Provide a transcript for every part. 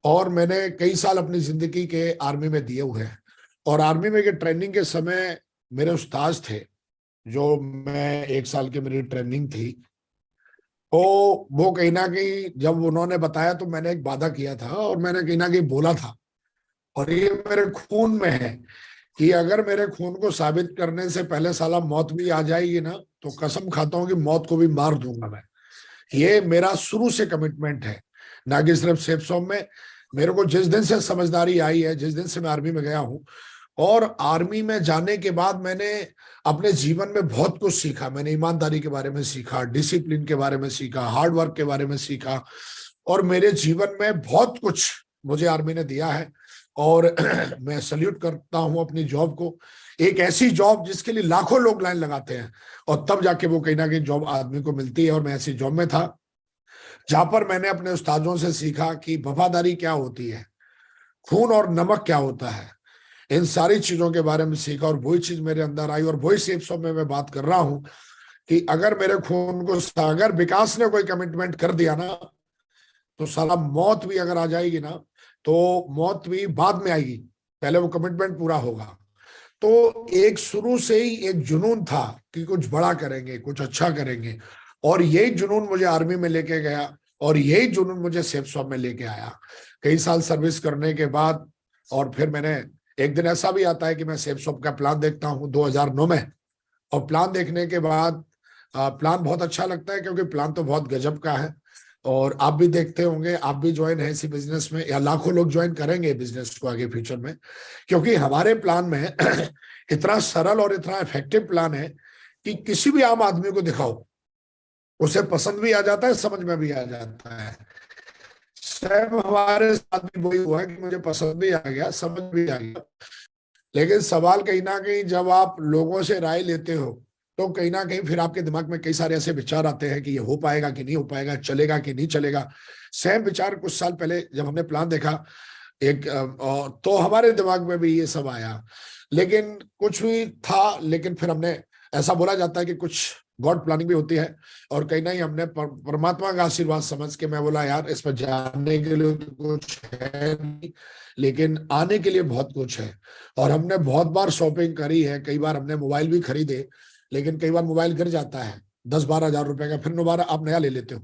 और मैंने कई साल अपनी जिंदगी के आर्मी में दिए हुए हैं। और आर्मी में के ट्रेनिंग के समय मेरे उस्ताद थे, जो मैं 1 साल की मेरी ट्रेनिंग थी। तो वो कहीं ना कहीं जब उन्होंने बताया तो मैंने एक वादा किया था और मैंने कहीं ना कहीं बोला था, और ये मेरे खून में है कि अगर मेरे खून को साबित करने से पहले साला मौत भी आ जाएगी ना, तो कसम खाता हूं कि मौत को भी मार दूंगा मैं। ये मेरा शुरू से कमिटमेंट है, ना कि सिर्फ सेफ सॉन्ग में। मेरे को जिस दिन से समझदारी आई है, जिस दिन से मैं आर्मी में गया हूं, और आर्मी में जाने के बाद मैंने अपने जीवन में बहुत कुछ सीखा। मैंने ईमानदारी के बारे में सीखा, डिसिप्लिन के बारे में सीखा, हार्ड वर्क के बारे में सीखा, और मेरे जीवन में बहुत कुछ मुझे आर्मी ने दिया है। और मैं सल्यूट करता हूं अपनी जॉब को। एक ऐसी जॉब जिसके लिए लाखों लोग लाइन लगाते हैं, और तब जाके वो कहीं ना कहीं जॉब आदमी को मिलती है। और मैं ऐसी जॉब में था जहां पर मैंने अपने उस्तादों से सीखा कि वफादारी क्या होती है, खून और नमक क्या होता है, इन सारी चीजों के बारे में सीखा। और वही चीज मेरे अंदर आई, और वही सेफ सॉन्ग में मैं बात कर रहा हूं कि अगर मेरे खून को, अगर विकास ने कोई कमिटमेंट कर दिया ना, तो साला मौत भी अगर आ जाएगी ना, तो मौत भी बाद में आएगी, पहले वो कमिटमेंट पूरा होगा। तो एक शुरू से ही एक जुनून था कि कुछ बड़ा करेंगे, कुछ अच्छा करेंगे, और यही जुनून मुझे आर्मी में लेके गया, और यही जुनून मुझे सेफ शॉप में लेके आया कई साल सर्विस करने के बाद। और फिर मैंने, एक दिन ऐसा भी आता है कि मैं सेफ शॉप का प्लान देखता हूँ 2009 में, और प्लान देखने के बाद प्लान बहुत अच्छा लगता है, क्योंकि प्लान तो बहुत गजब का है। और आप भी देखते होंगे, आप भी ज्वाइन है इसी बिजनेस में, या लाखों लोग ज्वाइन करेंगे बिजनेस को आगे फ्यूचर में, क्योंकि हमारे प्लान में इतना सरल और इतना इफेक्टिव प्लान है कि किसी भी आम आदमी को दिखाओ, उसे पसंद भी आ जाता है, समझ में भी आ जाता है। सेम हमारे साथ भी वही हुआ कि मुझे पसंद भी आ गया, समझ भी आ गया। लेकिन सवाल कहीं ना कहीं जब आप लोगों से राय लेते हो, तो कहीं ना कहीं फिर आपके दिमाग में कई सारे ऐसे विचार आते हैं कि ये हो पाएगा कि नहीं हो पाएगा, चलेगा कि नहीं चलेगा। सेम विचार कुछ साल पहले जब हमने प्लान देखा, एक तो हमारे दिमाग में भी ये सब आया। लेकिन कुछ भी था, लेकिन फिर हमने, ऐसा बोला जाता है कि कुछ गॉड प्लानिंग भी होती है, और कहीं ना कहीं हमने परमात्मा का आशीर्वाद समझ के, मैं बोला यार इसमें जाने के लिए तो कुछ है नहीं, लेकिन आने के लिए बहुत कुछ है। और हमने बहुत बार शॉपिंग करी है, कई बार हमने मोबाइल भी खरीदे, लेकिन कई बार मोबाइल गिर जाता है 10-12 हजार रुपए का, फिर दोबारा आप नया ले लेते हो।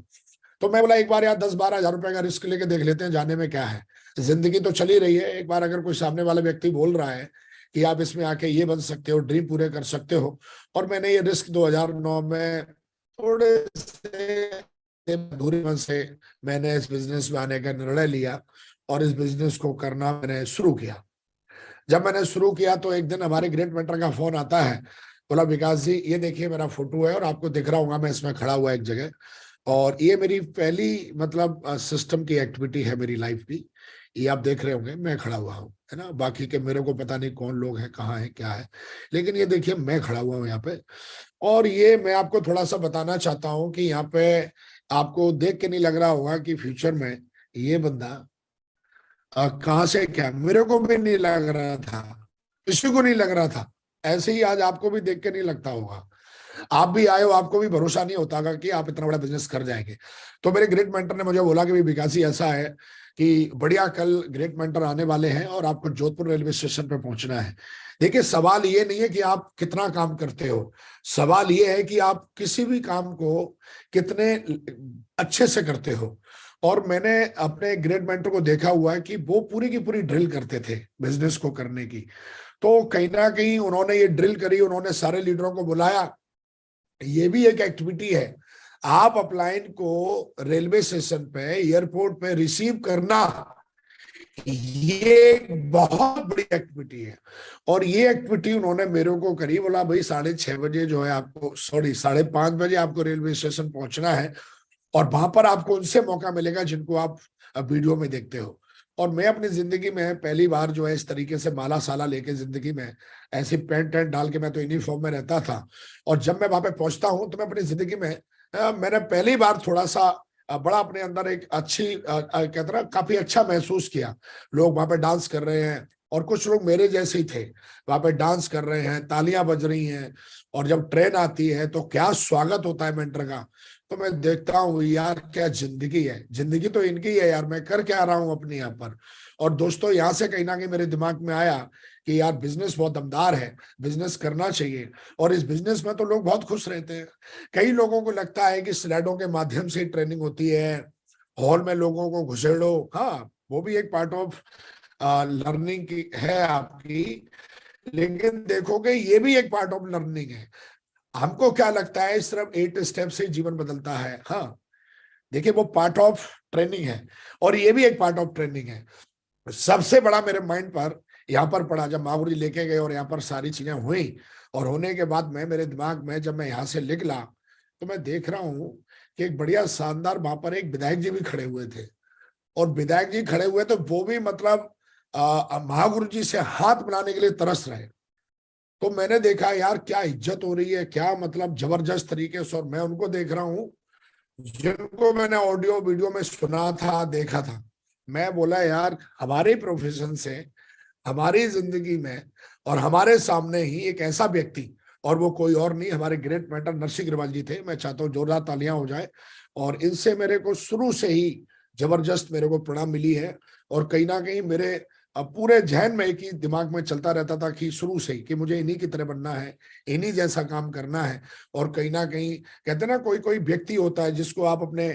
तो मैं बोला एक बार यार 10-12 हजार रुपए का रिस्क लेके देख लेते हैं, जाने में क्या है, जिंदगी तो चली रही है। एक बार अगर कोई सामने वाला व्यक्ति बोल रहा है कि आप इसमें आके ये बन सकते हो, ड्रीम पूरे कर सकते हो। और मैंने ये रिस्क 2009 में थोड़े से अधूरे मन से मैंने इस बिजनेस में आने का निर्णय लिया, और इस बिजनेस को करना मैंने शुरू किया। जब मैंने शुरू किया तो एक दिन हमारे ग्रेट मेंटर का फोन आता है, बोला विकास जी ये देखिए मेरा फोटो है, और आपको दिख रहा होगा मैं इसमें खड़ा हुआ एक जगह, और ये मेरी पहली मतलब सिस्टम की एक्टिविटी है मेरी लाइफ की। ये आप देख रहे होंगे मैं खड़ा हुआ हूँ, है ना, बाकी के मेरे को पता नहीं कौन लोग हैं, कहाँ है, क्या है, लेकिन ये देखिए मैं खड़ा हुआ हूँ यहाँ पे। और ये मैं आपको थोड़ा सा बताना चाहता हूँ कि यहाँ पे आपको देख के नहीं लग रहा होगा कि फ्यूचर में ये बंदा कहाँ से, क्या, मेरे को भी नहीं लग रहा था, किसी को नहीं लग रहा था। ऐसे ही आज आपको भी देख के नहीं लगता होगा। आप भी आए हो, आपको भी भरोसा नहीं होता होगा कि आप इतना बड़ा बिजनेस कर जाएंगे। तो मेरे ग्रेट मेंटर ने मुझे बोला कि भाई विकासी ऐसा है कि बढ़िया, कल ग्रेट मेंटर आने वाले हैं और आपको जोधपुर रेलवे स्टेशन पे पहुंचना है। देखिए सवाल ये नहीं है कि आप कितना काम करते हो, सवाल ये है कि आप किसी भी काम को कितने अच्छे से करते हो। और मैंने अपने ग्रेट मेंटर को देखा हुआ है कि वो पूरी की पूरी ड्रिल करते थे बिजनेस को करने की। तो कहीं ना कहीं उन्होंने ये ड्रिल करी, उन्होंने सारे लीडरों को बुलाया। ये भी एक एक्टिविटी है, आप अपलाइन को रेलवे स्टेशन पे, एयरपोर्ट पे रिसीव करना, ये एक बहुत बड़ी एक्टिविटी है। और ये एक्टिविटी उन्होंने मेरे को करी, बोला भाई 6:30 बजे जो है आपको, सॉरी 5:30 बजे आपको रेलवे स्टेशन पहुंचना है, और वहां पर आपको उनसे मौका मिलेगा जिनको आप वीडियो में देखते हो। और मैं अपनी जिंदगी में पहली बार जो है इस तरीके से माला साला लेके जिंदगी में ऐसी पैंट टैंट डाल के, मैं तो यूनिफॉर्म में रहता था, और जब मैं वहां पे पहुंचता हूं तो मैं अपनी जिंदगी में मैंने पहली बार थोड़ा सा बड़ा अपने अंदर एक अच्छी कहते ना, काफी अच्छा महसूस किया। लोग वहां पे डांस कर रहे हैं, और कुछ लोग मेरे जैसे ही थे, वहां पे डांस कर रहे हैं, तालियां बज रही हैं, और जब ट्रेन आती है तो क्या स्वागत होता है मेंटर का। तो मैं देखता हूँ यार क्या जिंदगी है, जिंदगी तो इनकी है यार, मैं कर क्या रहा हूँ अपने यहाँ पर। और दोस्तों यहाँ से कहीं ना कहीं मेरे दिमाग में आया कि यार बिजनेस बहुत दमदार है, बिजनेस करना चाहिए। और इस बिजनेस में तो लोग बहुत खुश रहते हैं। कई लोगों को लगता है कि स्लाइडों के माध्यम से ट्रेनिंग होती है, हॉल में लोगों को घुसेड़ो, हाँ वो भी एक पार्ट ऑफ लर्निंग की है आपकी, लेकिन देखोगे ये भी एक पार्ट ऑफ लर्निंग है। हमको क्या लगता है सिर्फ 8 स्टेप से जीवन बदलता है, हाँ देखिए वो पार्ट ऑफ ट्रेनिंग है, और ये भी एक पार्ट ऑफ ट्रेनिंग है। सबसे बड़ा मेरे माइंड पर यहाँ पर पड़ा जब महागुरु जी लेके गए और यहाँ पर सारी चीजें हुई, और होने के बाद मैं मेरे दिमाग में जब मैं यहाँ से निकला तो मैं देख रहा हूँ कि एक बढ़िया शानदार वहां पर एक विधायक जी भी खड़े हुए थे। और विधायक जी खड़े हुए तो वो भी मतलब महागुरु जी से हाथ मिलाने के लिए तरस रहे। तो मैंने देखा यार क्या इज्जत हो रही है, क्या मतलब जबरदस्त तरीके से। और मैं उनको देख रहा हूँ जिनको मैंने ऑडियो वीडियो में सुना था, देखा था। मैं बोला यार हमारे प्रोफेशन से, हमारी जिंदगी में और हमारे सामने ही एक ऐसा व्यक्ति, और वो कोई और नहीं हमारे ग्रेट मेंटर नरसिंह अग्रवाल जी थे। मैं चाहता हूँ जोरदार तालियां हो जाए। और इनसे मेरे को शुरू से ही जबरदस्त मेरे को प्रेरणा मिली है। और कहीं ना कहीं मेरे पूरे जहन में एक ही दिमाग में चलता रहता था कि शुरू से ही कि मुझे इन्हीं की तरह बनना है, इन्हीं जैसा काम करना है। और कहीं ना कहीं कहते हैं ना कोई कोई व्यक्ति होता है जिसको आप अपने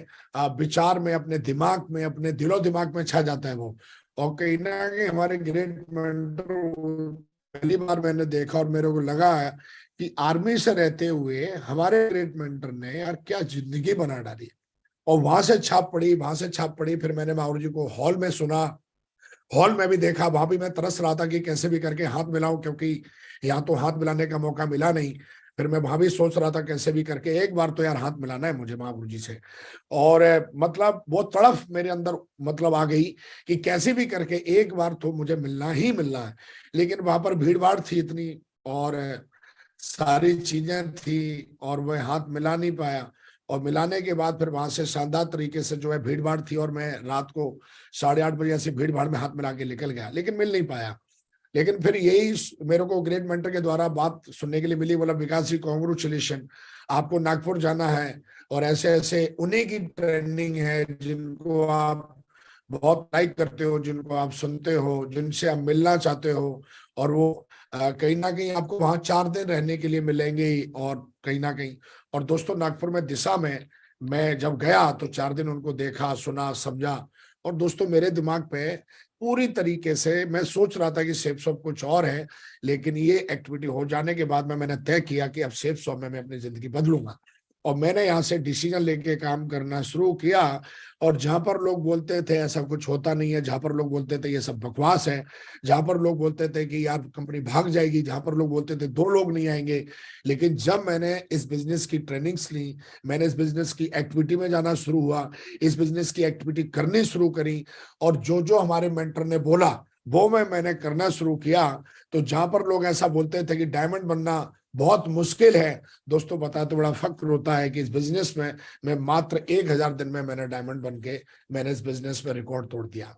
विचार में, अपने दिमाग में, अपने दिलो दिमाग में छा जाता है वो। और कहीं ना कहीं हमारे ग्रेट मेंटर पहली बार मैंने देखा और मेरे को लगा कि आर्मी से रहते हुए हमारे ग्रेट मेंटर ने यार क्या जिंदगी बना डाली। और वहां से छाप पड़ी, वहां से छाप पड़ी। फिर मैंने महावीर जी को हॉल में सुना, हॉल में भी देखा, वहां भी मैं तरस रहा था कि कैसे भी करके हाथ मिलाऊं, क्योंकि यहाँ तो हाथ मिलाने का मौका मिला नहीं। फिर मैं वहां भी सोच रहा था कैसे भी करके एक बार तो यार हाथ मिलाना है मुझे महागुरु जी से। और मतलब वो तड़फ मेरे अंदर मतलब आ गई कि कैसे भी करके एक बार तो मुझे मिलना ही मिलना है। लेकिन वहां पर भीड़ भाड़ थी इतनी, और सारी चीजें थी, और वह हाथ मिला नहीं पाया। और मिलाने के बाद फिर वहां से शानदार तरीके से जो है भीड़ भाड़ थी, और मैं रात को 8:30 बजे ऐसे भीड़ भाड़ में हाथ मिला के निकल गया, लेकिन मिल नहीं पाया। लेकिन फिर यही मेरे को ग्रेट मेंटर के द्वारा बात सुनने के लिए मिली, बोला विकास जी कॉन्ग्रेचुलेशन, आपको नागपुर जाना है और ऐसे ऐसे उन्हीं की ट्रेनिंग है जिनको आप बहुत लाइक करते हो, जिनको आप सुनते हो, जिनसे आप मिलना चाहते हो। और वो कहीं ना कहीं आपको वहां 4 दिन रहने के लिए मिलेंगे ही। और कहीं ना कहीं, और दोस्तों नागपुर में दिशा में मैं जब गया तो 4 दिन उनको देखा, सुना, समझा। और दोस्तों मेरे दिमाग पे पूरी तरीके से मैं सोच रहा था कि सेफ शॉप कुछ और है, लेकिन ये एक्टिविटी हो जाने के बाद में मैंने तय किया कि अब सेफ शॉप में मैं अपनी जिंदगी बदलूंगा। और मैंने यहाँ से डिसीजन लेके काम करना शुरू किया। और जहां पर लोग बोलते थे ऐसा कुछ होता नहीं है, जहां पर लोग बोलते थे ये सब बकवास है, जहां पर लोग बोलते थे कि यार कंपनी भाग जाएगी, जहां पर लोग बोलते थे 2 लोग नहीं आएंगे, लेकिन जब मैंने इस बिजनेस की ट्रेनिंग्स ली, मैंने इस बिजनेस की एक्टिविटी में जाना शुरू हुआ, इस बिजनेस की एक्टिविटी करनी शुरू करी, और जो जो हमारे मेंटर ने बोला वो मैंने करना शुरू किया। तो जहां पर लोग ऐसा बोलते थे कि डायमंड बनना बहुत मुश्किल है, दोस्तों बताते तो बड़ा फक्र होता है कि इस बिजनेस में मैं मात्र 1000 दिन में मैंने डायमंड बन के मैंने इस बिजनेस में रिकॉर्ड तोड़ दिया।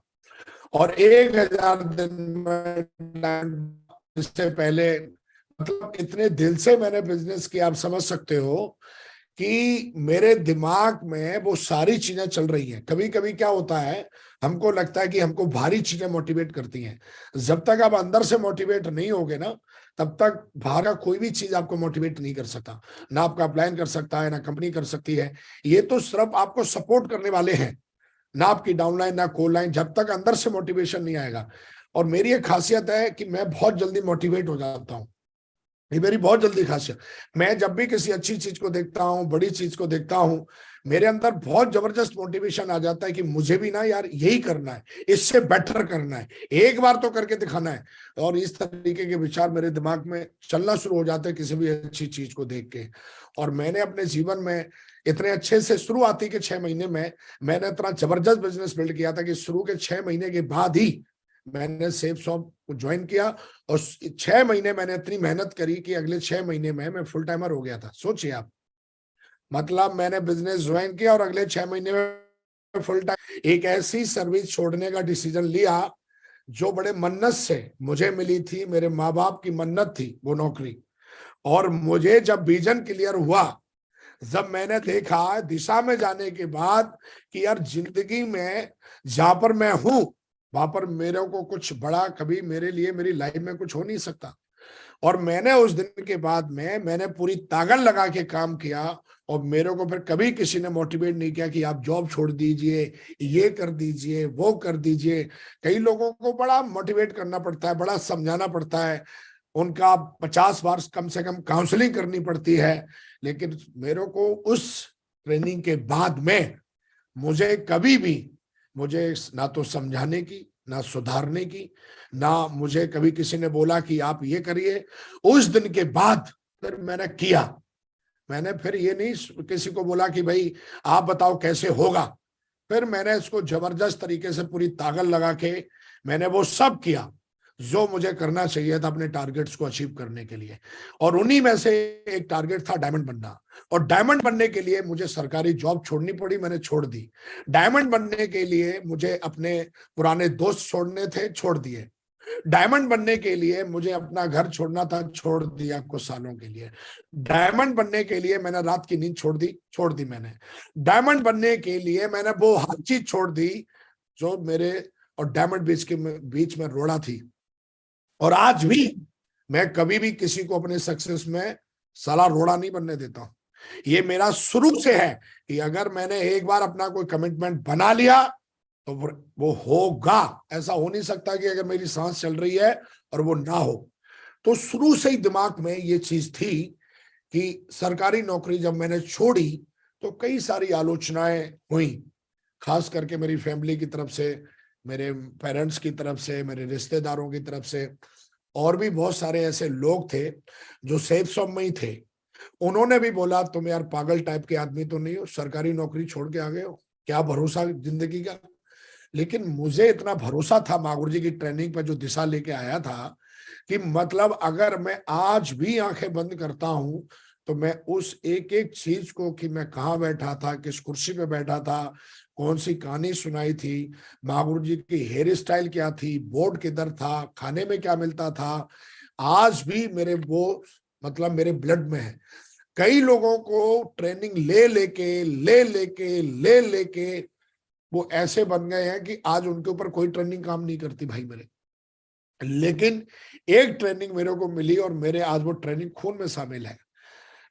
और 1000 दिन में डायमंड, इससे पहले मतलब इतने दिल से मैंने बिजनेस किया, आप समझ सकते हो कि मेरे दिमाग में वो सारी चीजें चल रही हैं। कभी कभी क्या होता है, हमको लगता है कि हमको भारी चीजें मोटिवेट करती हैं। जब तक आप अंदर से मोटिवेट नहीं होगे ना, तब तक बाहर का कोई भी चीज आपको मोटिवेट नहीं कर सकता। ना आपका प्लान कर सकता है, ना कंपनी कर सकती है। ये तो सिर्फ आपको सपोर्ट करने वाले हैं, ना आपकी डाउनलाइन ना कोल लाइन, जब तक अंदर से मोटिवेशन नहीं आएगा। और मेरी एक खासियत है कि मैं बहुत जल्दी मोटिवेट हो जाता हूँ, ये मेरी बहुत जल्दी खासियत। मैं जब भी किसी अच्छी चीज को देखता हूँ, बड़ी चीज को देखता हूँ, मेरे अंदर बहुत जबरदस्त मोटिवेशन आ जाता है कि मुझे भी ना यार यही करना है, इससे बेटर करना है, एक बार तो करके दिखाना है। और इस तरीके के विचार मेरे दिमाग में चलना शुरू हो जाते हैं किसी भी अच्छी चीज को देख के। और मैंने अपने जीवन में इतने अच्छे से शुरुआती के 6 महीने में मैंने इतना जबरदस्त बिजनेस बिल्ड किया था कि शुरू के 6 महीने के बाद ही मैंने सेफ शॉप को ज्वाइन किया। और 6 महीने मैंने इतनी मेहनत करी कि अगले 6 महीने में मैं फुल टाइमर हो गया था। सोचिए आप, मतलब मैंने बिजनेस ज्वाइन किया और अगले 6 महीने में फुल टाइम एक ऐसी सर्विस छोड़ने का डिसीजन लिया जो बड़े मन्नत से मुझे मिली थी, मेरे माँ बाप की मन्नत थी वो नौकरी। और मुझे जब विजन क्लियर हुआ, जब मैंने देखा दिशा में जाने के बाद कि यार जिंदगी में जहां पर मैं हूं वहां पर मेरे को कुछ बड़ा कभी मेरे लिए मेरी लाइफ में कुछ हो नहीं सकता। और मैंने उस दिन के बाद में मैंने पूरी ताकत लगा के काम किया। और मेरे को फिर कभी किसी ने मोटिवेट नहीं किया कि आप जॉब छोड़ दीजिए, ये कर दीजिए, वो कर दीजिए। कई लोगों को बड़ा मोटिवेट करना पड़ता है, बड़ा समझाना पड़ता है, उनका 50 बार कम से कम काउंसलिंग करनी पड़ती है। लेकिन मेरे को उस ट्रेनिंग के बाद में मुझे कभी भी मुझे ना तो समझाने की, ना सुधारने की, ना मुझे कभी किसी ने बोला कि आप ये करिए। उस दिन के बाद फिर मैंने किया। मैंने फिर ये नहीं किसी को बोला कि भाई आप बताओ कैसे होगा। फिर मैंने इसको जबरदस्त तरीके से पूरी ताकत लगा के मैंने वो सब किया जो मुझे करना चाहिए था अपने टारगेट्स को अचीव करने के लिए। और उन्हीं में से एक टारगेट था डायमंड बनना। और डायमंड बनने के लिए मुझे सरकारी जॉब छोड़नी पड़ी, मैंने छोड़ दी। डायमंड बनने के लिए मुझे अपने पुराने दोस्त छोड़ने थे, छोड़ दिए। डायमंड बनने के लिए मुझे अपना घर छोड़ना था, छोड़ दिया कुछ सालों के लिए। डायमंड बनने के लिए मैंने रात की नींद छोड़ दी मैंने। डायमंड बनने के लिए मैंने वो हर चीज छोड़ दी जो मेरे और डायमंड बीच में रोड़ा थी। और आज भी मैं कभी भी किसी को अपने सक्सेस में साला रोड़ा नहीं बनने देता हूं। ये मेरा शुरू से है कि अगर मैंने एक बार अपना कोई कमिटमेंट बना लिया तो वो होगा। ऐसा हो नहीं सकता कि अगर मेरी सांस चल रही है और वो ना हो। तो शुरू से ही दिमाग में ये चीज थी कि सरकारी नौकरी जब मैंने छोड़ी तो कई सारी आलोचनाएं हुई, खास करके मेरी फैमिली की तरफ से, मेरे पेरेंट्स की तरफ से, मेरे रिश्तेदारों की तरफ से। और भी बहुत सारे ऐसे लोग थे जो सेफ शॉप में ही थे। उन्होंने भी बोला तुम यार पागल टाइप के आदमी तो नहीं हो, सरकारी नौकरी छोड़ के आ गए हो, क्या भरोसा जिंदगी का। लेकिन मुझे इतना भरोसा था माँ गुरु जी की ट्रेनिंग पर जो दिशा लेके आया था कि मतलब अगर मैं आज भी आंखें बंद करता हूं तो मैं उस एक एक चीज को, कि मैं कहाँ बैठा था, किस कुर्सी पे बैठा था, कौन सी कहानी सुनाई थी, माँ गुरु जी की हेयर स्टाइल क्या थी, बोर्ड किधर था, खाने में क्या मिलता था, आज भी मेरे वो मतलब मेरे ब्लड में है। कई लोगों को ट्रेनिंग ले लेके वो ऐसे बन गए हैं कि आज उनके ऊपर कोई ट्रेनिंग काम नहीं करती भाई मेरे। लेकिन एक ट्रेनिंग मेरे को मिली और मेरे आज वो ट्रेनिंग खून में शामिल है।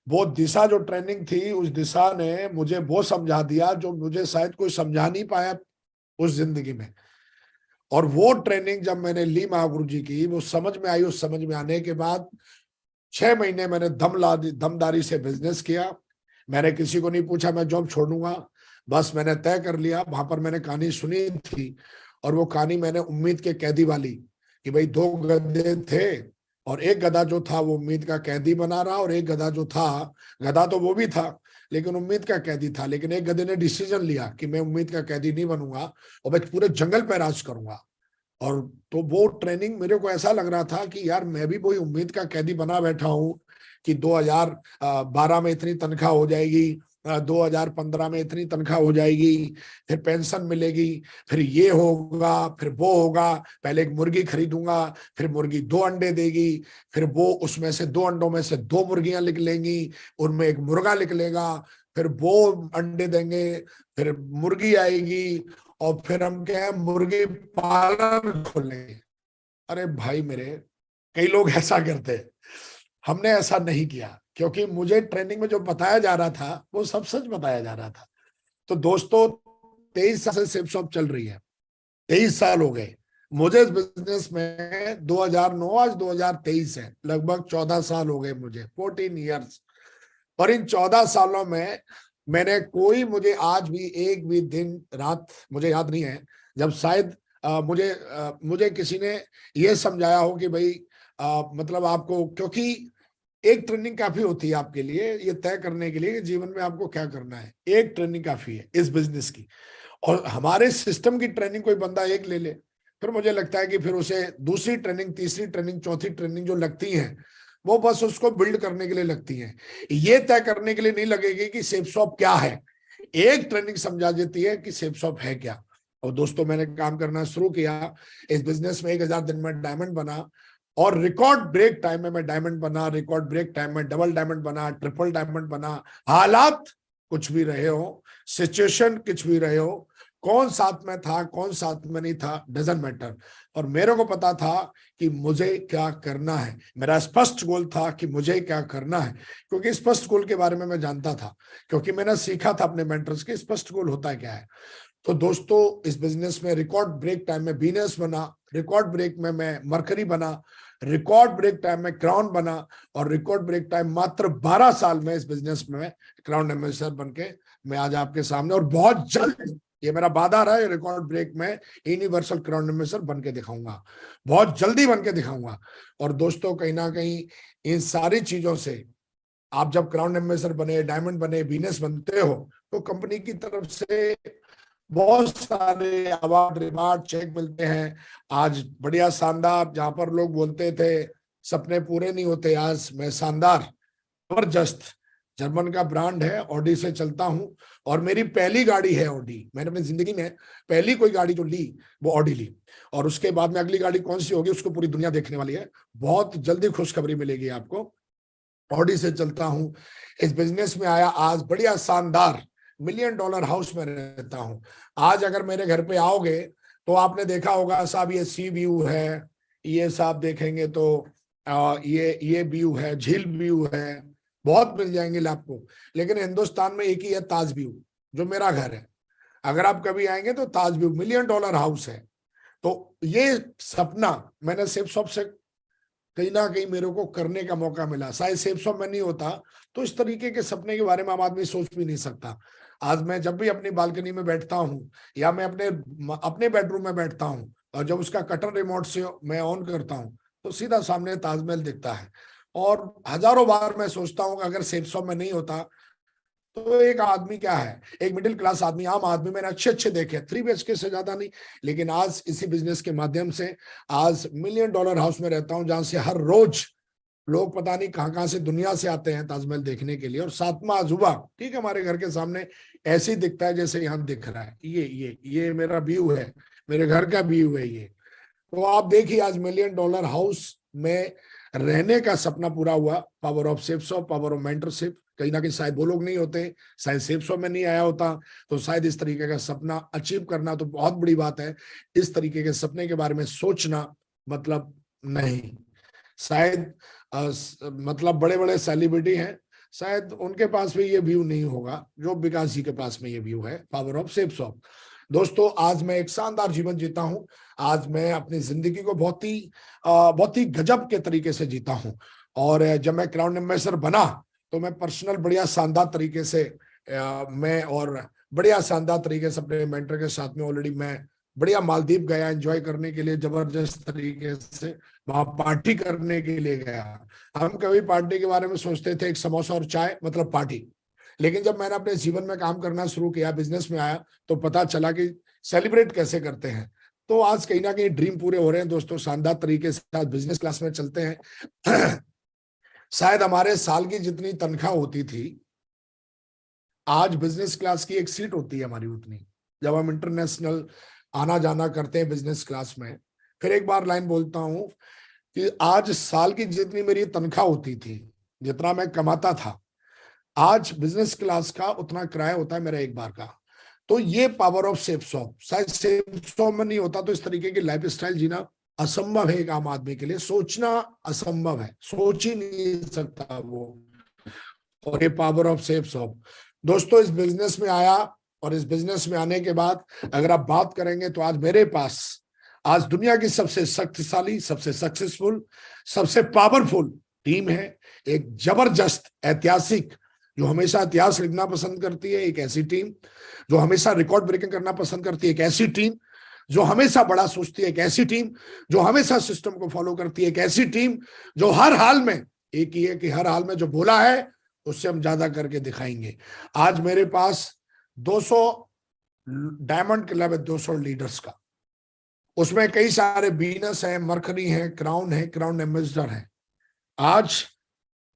वो दिशा जो ट्रेनिंग थी, उस दिशा ने मुझे वो समझा दिया जो मुझे शायद कोई समझा नहीं पाया उस जिंदगी में। और वो ट्रेनिंग जब मैंने ली महागुरु जी की, वो समझ में आई। उस समझ में आने के बाद 6 महीने मैंने दमदारी से बिजनेस किया। मैंने किसी को नहीं पूछा मैं जॉब छोड़ूंगा, बस मैंने तय कर लिया। वहां पर मैंने कहानी सुनी थी और वो कहानी मैंने उम्मीद के कैदी वाली, कि भाई 2 गधे थे और एक गधा जो था वो उम्मीद का कैदी बना रहा, और एक गधा जो था, गधा तो वो भी था लेकिन उम्मीद का कैदी था। लेकिन एक गधे ने डिसीजन लिया कि मैं उम्मीद का कैदी नहीं बनूंगा और मैं पूरे जंगल पे राज करूंगा। और तो वो ट्रेनिंग मेरे को ऐसा लग रहा था कि यार मैं भी वही उम्मीद का कैदी बना बैठा हूं कि 2012 में इतनी तनख्वाह हो जाएगी, 2015 में इतनी तनख्वाह हो जाएगी, फिर पेंशन मिलेगी, फिर ये होगा, फिर वो होगा। पहले एक मुर्गी खरीदूंगा, फिर मुर्गी 2 अंडे देगी, फिर वो उसमें से 2 अंडों में से 2 मुर्गियां निकलेंगी, उनमें एक मुर्गा निकलेगा, फिर वो अंडे देंगे, फिर मुर्गी आएगी, और फिर हम क्या है मुर्गी पालन खोलेंगे। अरे भाई मेरे, कई लोग ऐसा करते हैं, हमने ऐसा नहीं किया क्योंकि मुझे ट्रेनिंग में जो बताया जा रहा था वो सब सच बताया जा रहा था। तो दोस्तों 23 साल से सेफ शॉप चल रही है, 23 साल हो गए मुझे इस बिजनेस में। 2009 आज 2023 है, लगभग 14 साल हो गए मुझे, 14 ईयर्स। और इन 14 सालों में मैंने कोई, मुझे आज भी एक भी दिन रात मुझे याद नहीं है जब शायद मुझे किसी ने ये समझाया हो कि भाई मतलब आपको, क्योंकि एक ट्रेनिंग काफी होती है आपके लिए ये तय करने के लिए कि जीवन में आपको क्या करना है। एक ट्रेनिंग काफी है इस बिजनेस की। और हमारे सिस्टम की ट्रेनिंग कोई बंदा एक ले ले, फिर मुझे लगता है कि फिर उसे दूसरी ट्रेनिंग, तीसरी ट्रेनिंग, चौथी ट्रेनिंग जो लगती हैं वो बस उसको बिल्ड करने के लिए लगती हैं, ये तय करने के लिए नहीं लगेगी कि सेफ शॉप क्या है। एक ट्रेनिंग समझा देती है कि सेफ शॉप है क्या। और दोस्तों मैंने काम करना शुरू किया इस बिजनेस में, 1000 दिन में डायमंड बना। और रिकॉर्ड ब्रेक टाइम में मैं डायमंड बना, रिकॉर्ड ब्रेक टाइम में डबल डायमंड बना, ट्रिपल डायमंड बना। हालात कुछ भी रहे हो, सिचुएशन कुछ भी रहे हो, कौन साथ में था कौन साथ में नहीं था, डजंट मैटर। और मेरे को पता था कि मुझे क्या करना है, मेरा स्पष्ट गोल था कि मुझे क्या करना है, क्योंकि स्पष्ट गोल के बारे में मैं जानता था, क्योंकि मैंने सीखा था अपने मेंटर्स के स्पष्ट गोल होता क्या है। तो दोस्तों इस बिजनेस में रिकॉर्ड ब्रेक टाइम में वीनस बना, रिकॉर्ड ब्रेक में मैं मरकरी बना, रिकॉर्ड ब्रेक टाइम में क्राउन बना, और रिकॉर्ड ब्रेक टाइम मात्र 12 साल में इस बिजनेस में क्राउन एम्बेसडर बनके मैं आज आपके सामने, और बहुत जल्द ये मेरा वादा रहा है, रिकॉर्ड ब्रेक में यूनिवर्सल क्राउन एम्बेसडर बन के दिखाऊंगा, बहुत जल्दी बन के दिखाऊंगा। और दोस्तों कहीं ना कहीं इन सारी चीजों से आप जब क्राउन एम्बेसडर बने, डायमंड बने, वीनस बनते हो, तो कंपनी की तरफ से बहुत सारे अवार्ड रिवार्ड चेक मिलते हैं। आज बढ़िया शानदार, जहां पर लोग बोलते थे सपने पूरे नहीं होते, आज मैं शानदार जबरदस्त जर्मन का ब्रांड है ऑडी से चलता हूं, और मेरी पहली गाड़ी है ऑडी। मैंने अपनी जिंदगी में पहली कोई गाड़ी जो ली वो ऑडी ली, और उसके बाद में अगली गाड़ी कौन सी होगी उसको पूरी दुनिया देखने वाली है। बहुत जल्दी खुशखबरी मिलेगी आपको। ऑडी से चलता हूं, इस बिजनेस में आया, आज बढ़िया शानदार $1 मिलियन हाउस में रहता हूं। आज अगर मेरे घर पे आओगे तो आपने देखा होगा साहब, ये सी व्यू है, ये साहब देखेंगे तो ये व्यू है, झील व्यू है, बहुत मिल जाएंगे आपको। लेकिन हिंदुस्तान में एक ही है ताज व्यू, जो मेरा घर है। अगर आप कभी आएंगे तो ताज व्यू $1 मिलियन हाउस है। तो ये सपना मैंने सेफ शॉप से कहीं ना कहीं मेरे को करने का मौका मिला। शायद सेफ शॉप में नहीं होता तो इस तरीके के सपने के बारे में आम आदमी सोच भी नहीं सकता। आज मैं जब भी अपनी बालकनी में बैठता हूँ, या मैं अपने बेडरूम में बैठता हूँ, और जब उसका कटर रिमोट से मैं ऑन करता हूँ तो सीधा सामने ताजमहल दिखता है। और हजारों बार मैं सोचता हूँ अगर सेफ शॉप में नहीं होता तो एक आदमी क्या है, एक मिडिल क्लास आदमी, आम आदमी, मैंने अच्छे अच्छे देखे, 3 BHK से ज्यादा नहीं, लेकिन आज इसी बिजनेस के माध्यम से आज $1 मिलियन हाउस में रहता हूं, जहां से हर रोज लोग पता नहीं कहां कहां से दुनिया से आते हैं ताजमहल देखने के लिए। और सातवां अजूबा ठीक है हमारे घर के सामने ऐसे ही दिखता है जैसे यहाँ दिख रहा है। ये मेरा व्यू है, मेरे घर का व्यू है ये। तो आप देखिए आज $1 मिलियन हाउस में रहने का सपना पूरा हुआ। Power of safe shop, power of mentorship. कहीं ना कहीं शायद वो लोग नहीं होते, शायद सेफ शॉप में नहीं आया होता, तो शायद इस तरीके का सपना अचीव करना तो बहुत बड़ी बात है। इस तरीके के सपने के बारे में सोचना मतलब नहीं, शायद मतलब बड़े बड़े सेलिब्रिटी हैं, शायद उनके पास भी ये व्यू नहीं होगा जो विकास जी के पास में ये व्यू है, पावर ऑफ सेफ शॉप। दोस्तों आज मैं एक शानदार जीवन जीता हूं। आज मैं अपनी जिंदगी को बहुत ही गजब के तरीके से जीता हूं। और जब मैं क्राउन एम्बेसडर बना तो मैं पर्सनल बढ़िया शानदार तरीके से मैं और बढ़िया शानदार तरीके से अपने मेंटर के साथ में ऑलरेडी मैं बढ़िया मालदीव गया एंजॉय करने के लिए, जबरदस्त तरीके से वहां पार्टी करने के लिए गया। हम कभी पार्टी के बारे में सोचते थे एक समोसा और चाय मतलब पार्टी, लेकिन जब मैंने अपने जीवन में काम करना शुरू किया, बिजनेस में आया, तो पता चला कि सेलिब्रेट कैसे करते हैं। तो आज कहीं ना कहीं ड्रीम पूरे हो रहे हैं दोस्तों, शानदार तरीके से आज बिजनेस क्लास में चलते हैं। शायद हमारे साल की जितनी तनख्वाह होती थी, आज बिजनेस क्लास की एक सीट होती है हमारी उतनी, जब हम इंटरनेशनल आना जाना करते हैं बिजनेस क्लास में। फिर एक बार लाइन बोलता हूं कि आज साल की जितनी मेरी तनख्वाह होती थी, जितना मैं कमाता था, आज बिजनेस क्लास का उतना किराया होता है मेरा एक बार का। तो ये पावर ऑफ सेफ शॉप, शायद सेफ शॉप में नहीं होता तो इस तरीके की लाइफ स्टाइल जीना असंभव है एक आम आदमी के लिए, सोचना असंभव है, सोच ही नहीं सकता वो। और ये पावर ऑफ सेफ शॉप दोस्तों, इस बिजनेस में आया, और इस बिजनेस में आने के बाद अगर आप बात करेंगे तो आज मेरे पास आज दुनिया की सबसे शक्तिशाली, सबसे सक्सेसफुल, सबसे पावरफुल टीम है। एक जबरदस्त ऐतिहासिक, जो हमेशा इतिहास लिखना पसंद करती है, एक ऐसी टीम जो हमेशा रिकॉर्ड ब्रेकिंग करना पसंद करती है, एक ऐसी टीम जो हमेशा बड़ा सोचती है, एक ऐसी टीम जो हमेशा सिस्टम को फॉलो करती है, एक ऐसी टीम जो हर हाल में एक ही है कि हर हाल में जो बोला है उससे हम ज्यादा करके दिखाएंगे। आज मेरे पास 200 डायमंड क्लब है, 200 लीडर्स का, उसमें कई सारे वीनस हैं, मरकरी हैं, क्राउन एम्बेसडर हैं। आज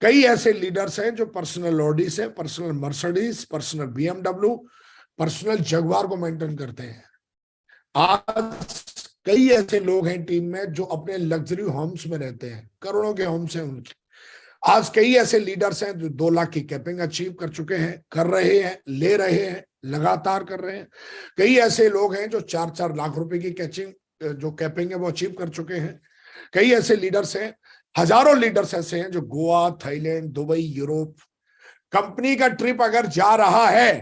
कई ऐसे लीडर्स हैं जो पर्सनल ऑडी से, personal Mercedes, personal BMW, personal Jaguar को मेंटेन करते हैं। आज कई ऐसे लोग हैं टीम में जो अपने लग्जरी होम्स में रहते हैं, करोड़ों के होम्स हैं उनके। आज कई ऐसे लीडर्स हैं जो 2 लाख की कैपिंग अचीव कर चुके हैं, कर रहे हैं, ले रहे हैं, लगातार कर रहे हैं। कई ऐसे लोग हैं जो 4-4 लाख रुपए की कैचिंग जो कैपिंग है वो अचीव कर चुके हैं। कई ऐसे लीडर्स हैं, हजारों लीडर्स ऐसे हैं जो Goa, Thailand, Dubai, Europe, company का ट्रिप अगर जा रहा है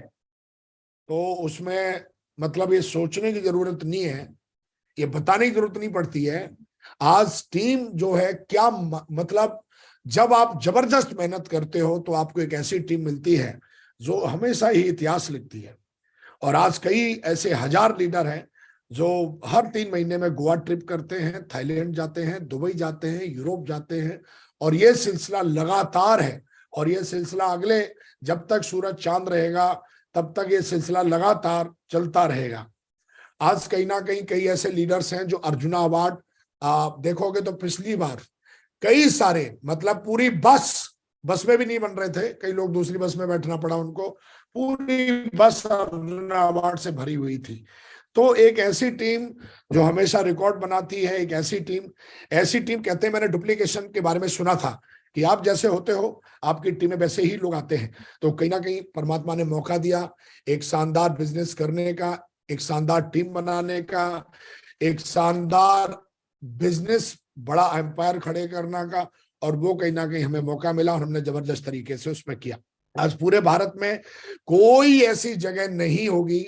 तो उसमें मतलब ये सोचने की जरूरत नहीं है, ये बताने की जरूरत नहीं पड़ती है। आज टीम जो है क्या मतलब जब आप जबरदस्त मेहनत करते हो तो आपको एक ऐसी टीम मिलती है जो हमेशा ही इतिहास लिखती है। और आज कई ऐसे हजार लीडर हैं जो हर 3 महीने में गोवा ट्रिप करते हैं, थाईलैंड जाते हैं, दुबई जाते हैं, यूरोप जाते हैं, और ये सिलसिला लगातार है। और ये सिलसिला अगले जब तक सूरज चांद रहेगा तब तक ये सिलसिला लगातार चलता रहेगा। आज कहीं ना कहीं कई ऐसे लीडर्स हैं जो अर्जुना अवार्ड आप देखोगे तो पिछली बार कई सारे मतलब पूरी बस में भी नहीं बन रहे थे, कई लोग दूसरी बस में बैठना पड़ा उनको, पूरी बस अर्जुना अवार्ड से भरी हुई थी। तो एक ऐसी टीम जो हमेशा रिकॉर्ड बनाती है, एक ऐसी टीम कहते हैं, मैंने डुप्लीकेशन के बारे में सुना था कि आप जैसे होते हो आपकी टीम में वैसे ही लोग आते हैं। तो कहीं ना कहीं परमात्मा ने मौका दिया एक शानदार बिजनेस करने का, एक शानदार टीम बनाने का, एक शानदार बिजनेस बड़ा एम्पायर खड़े करने का, और वो कहीं ना कहीं हमें मौका मिला और हमने जबरदस्त तरीके से उसमें किया। आज पूरे भारत में कोई ऐसी जगह नहीं होगी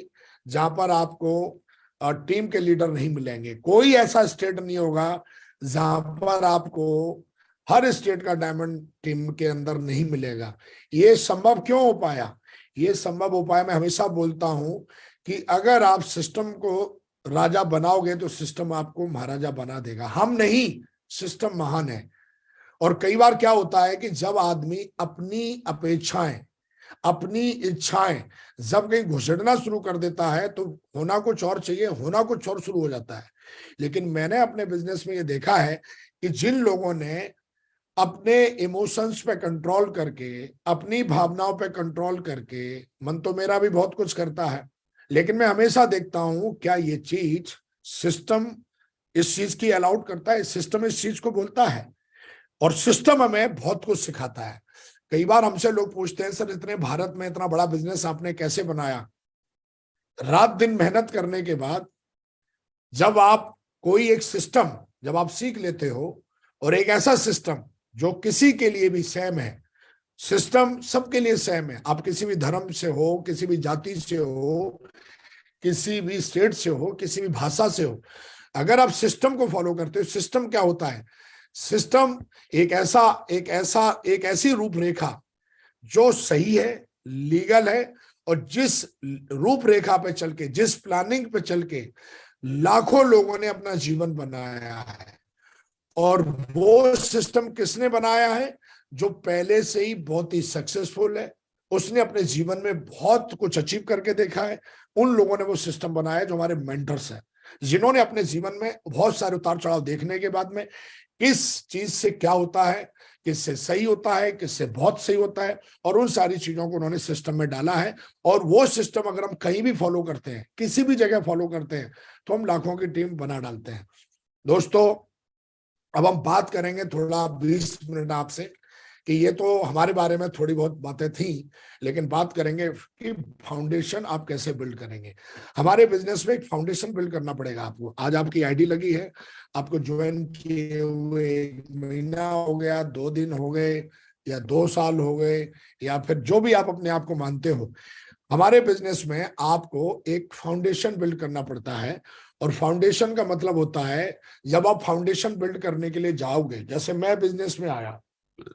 जहां पर आपको टीम के लीडर नहीं मिलेंगे। कोई ऐसा स्टेट नहीं होगा जहां पर आपको हर स्टेट का डायमंड टीम के अंदर नहीं मिलेगा। ये संभव क्यों हो पाया? ये संभव हो पाया, मैं हमेशा बोलता हूं कि अगर आप सिस्टम को राजा बनाओगे तो सिस्टम आपको महाराजा बना देगा। हम नहीं, सिस्टम महान है। और कई बार क्या होता है कि जब आदमी अपनी अपेक्षाएं, अपनी इच्छाएं जब कहीं घुसड़ना शुरू कर देता है तो होना कुछ और चाहिए, होना कुछ और शुरू हो जाता है। लेकिन मैंने अपने बिजनेस में ये देखा है कि जिन लोगों ने अपने इमोशंस पे कंट्रोल करके, अपनी भावनाओं पे कंट्रोल करके, मन तो मेरा भी बहुत कुछ करता है, लेकिन मैं हमेशा देखता हूं क्या ये चीज सिस्टम इस चीज की अलाउड करता है, सिस्टम इस चीज को बोलता है, और सिस्टम हमें बहुत कुछ सिखाता है। कई बार हमसे लोग पूछते हैं, सर इतने भारत में इतना बड़ा बिजनेस आपने कैसे बनाया? रात दिन मेहनत करने के बाद जब आप कोई एक सिस्टम जब आप सीख लेते हो, और एक ऐसा सिस्टम जो किसी के लिए भी सेम है, सिस्टम सबके लिए सेम है, आप किसी भी धर्म से हो, किसी भी जाति से हो, किसी भी स्टेट से हो, किसी भी भाषा से हो, अगर आप सिस्टम को फॉलो करते हो, सिस्टम क्या होता है? सिस्टम एक ऐसी रूपरेखा जो सही है, लीगल है, और जिस रूपरेखा पे चल के, जिस प्लानिंग पे चल के लाखों लोगों ने अपना जीवन बनाया है। और वो सिस्टम किसने बनाया है? जो पहले से ही बहुत ही सक्सेसफुल है, उसने अपने जीवन में बहुत कुछ अचीव करके देखा है। उन लोगों ने वो सिस्टम बनाया है जो हमारे मेंटर्स हैं, जिन्होंने अपने जीवन में बहुत सारे उतार चढ़ाव देखने के बाद में किस चीज से क्या होता है, किससे सही होता है, किससे बहुत सही होता है, और उन सारी चीजों को उन्होंने सिस्टम में डाला है। और वो सिस्टम अगर हम कहीं भी फॉलो करते हैं, किसी भी जगह फॉलो करते हैं, तो हम लाखों की टीम बना डालते हैं। दोस्तों, अब हम बात करेंगे थोड़ा 20 मिनट आपसे कि ये तो हमारे बारे में थोड़ी बहुत बातें थी, लेकिन बात करेंगे कि फाउंडेशन आप कैसे बिल्ड करेंगे। हमारे बिजनेस में एक फाउंडेशन बिल्ड करना पड़ेगा आपको। आज आपकी आईडी लगी है, आपको ज्वाइन किए हुए 1 महीना हो गया, 2 दिन हो गए, या 2 साल हो गए, या फिर जो भी आप अपने आप को मानते हो, हमारे बिजनेस में आपको एक फाउंडेशन बिल्ड करना पड़ता है। और फाउंडेशन का मतलब होता है, जब आप फाउंडेशन बिल्ड करने के लिए जाओगे, जैसे मैं बिजनेस में आया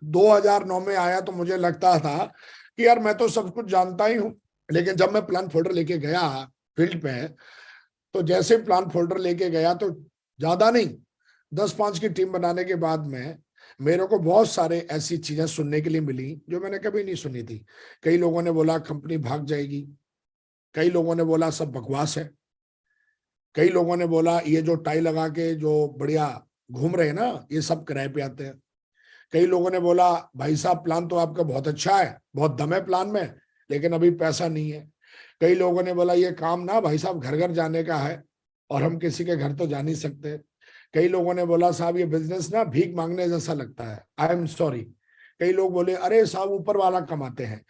2009 में आया, तो मुझे लगता था कि यार मैं तो सब कुछ जानता ही हूँ। लेकिन जब मैं प्लान फोल्डर लेके गया फील्ड पे, तो जैसे प्लान फोल्डर लेके गया तो ज्यादा नहीं, 10-5 की टीम बनाने के बाद में मेरे को बहुत सारे ऐसी चीजें सुनने के लिए मिली जो मैंने कभी नहीं सुनी थी। कई लोगों ने बोला कंपनी भाग जाएगी, कई लोगों ने बोला सब बकवास है, कई लोगों ने बोला ये जो टाई लगा के जो बढ़िया घूम रहे हैं ना, ये सब किराए पे आते हैं। कई लोगों ने बोला भाई साहब प्लान तो आपका बहुत अच्छा है, बहुत दम है प्लान में, लेकिन अभी पैसा नहीं है। कई लोगों ने बोला ये काम ना भाई साहब घर घर जाने का है, और हम किसी के घर तो जा नहीं सकते। कई लोगों ने बोला साहब ये बिजनेस ना भीख मांगने जैसा लगता है, आई एम सॉरी। कई लोग बोले अरे साहब ऊपर वाला कमाते हैं।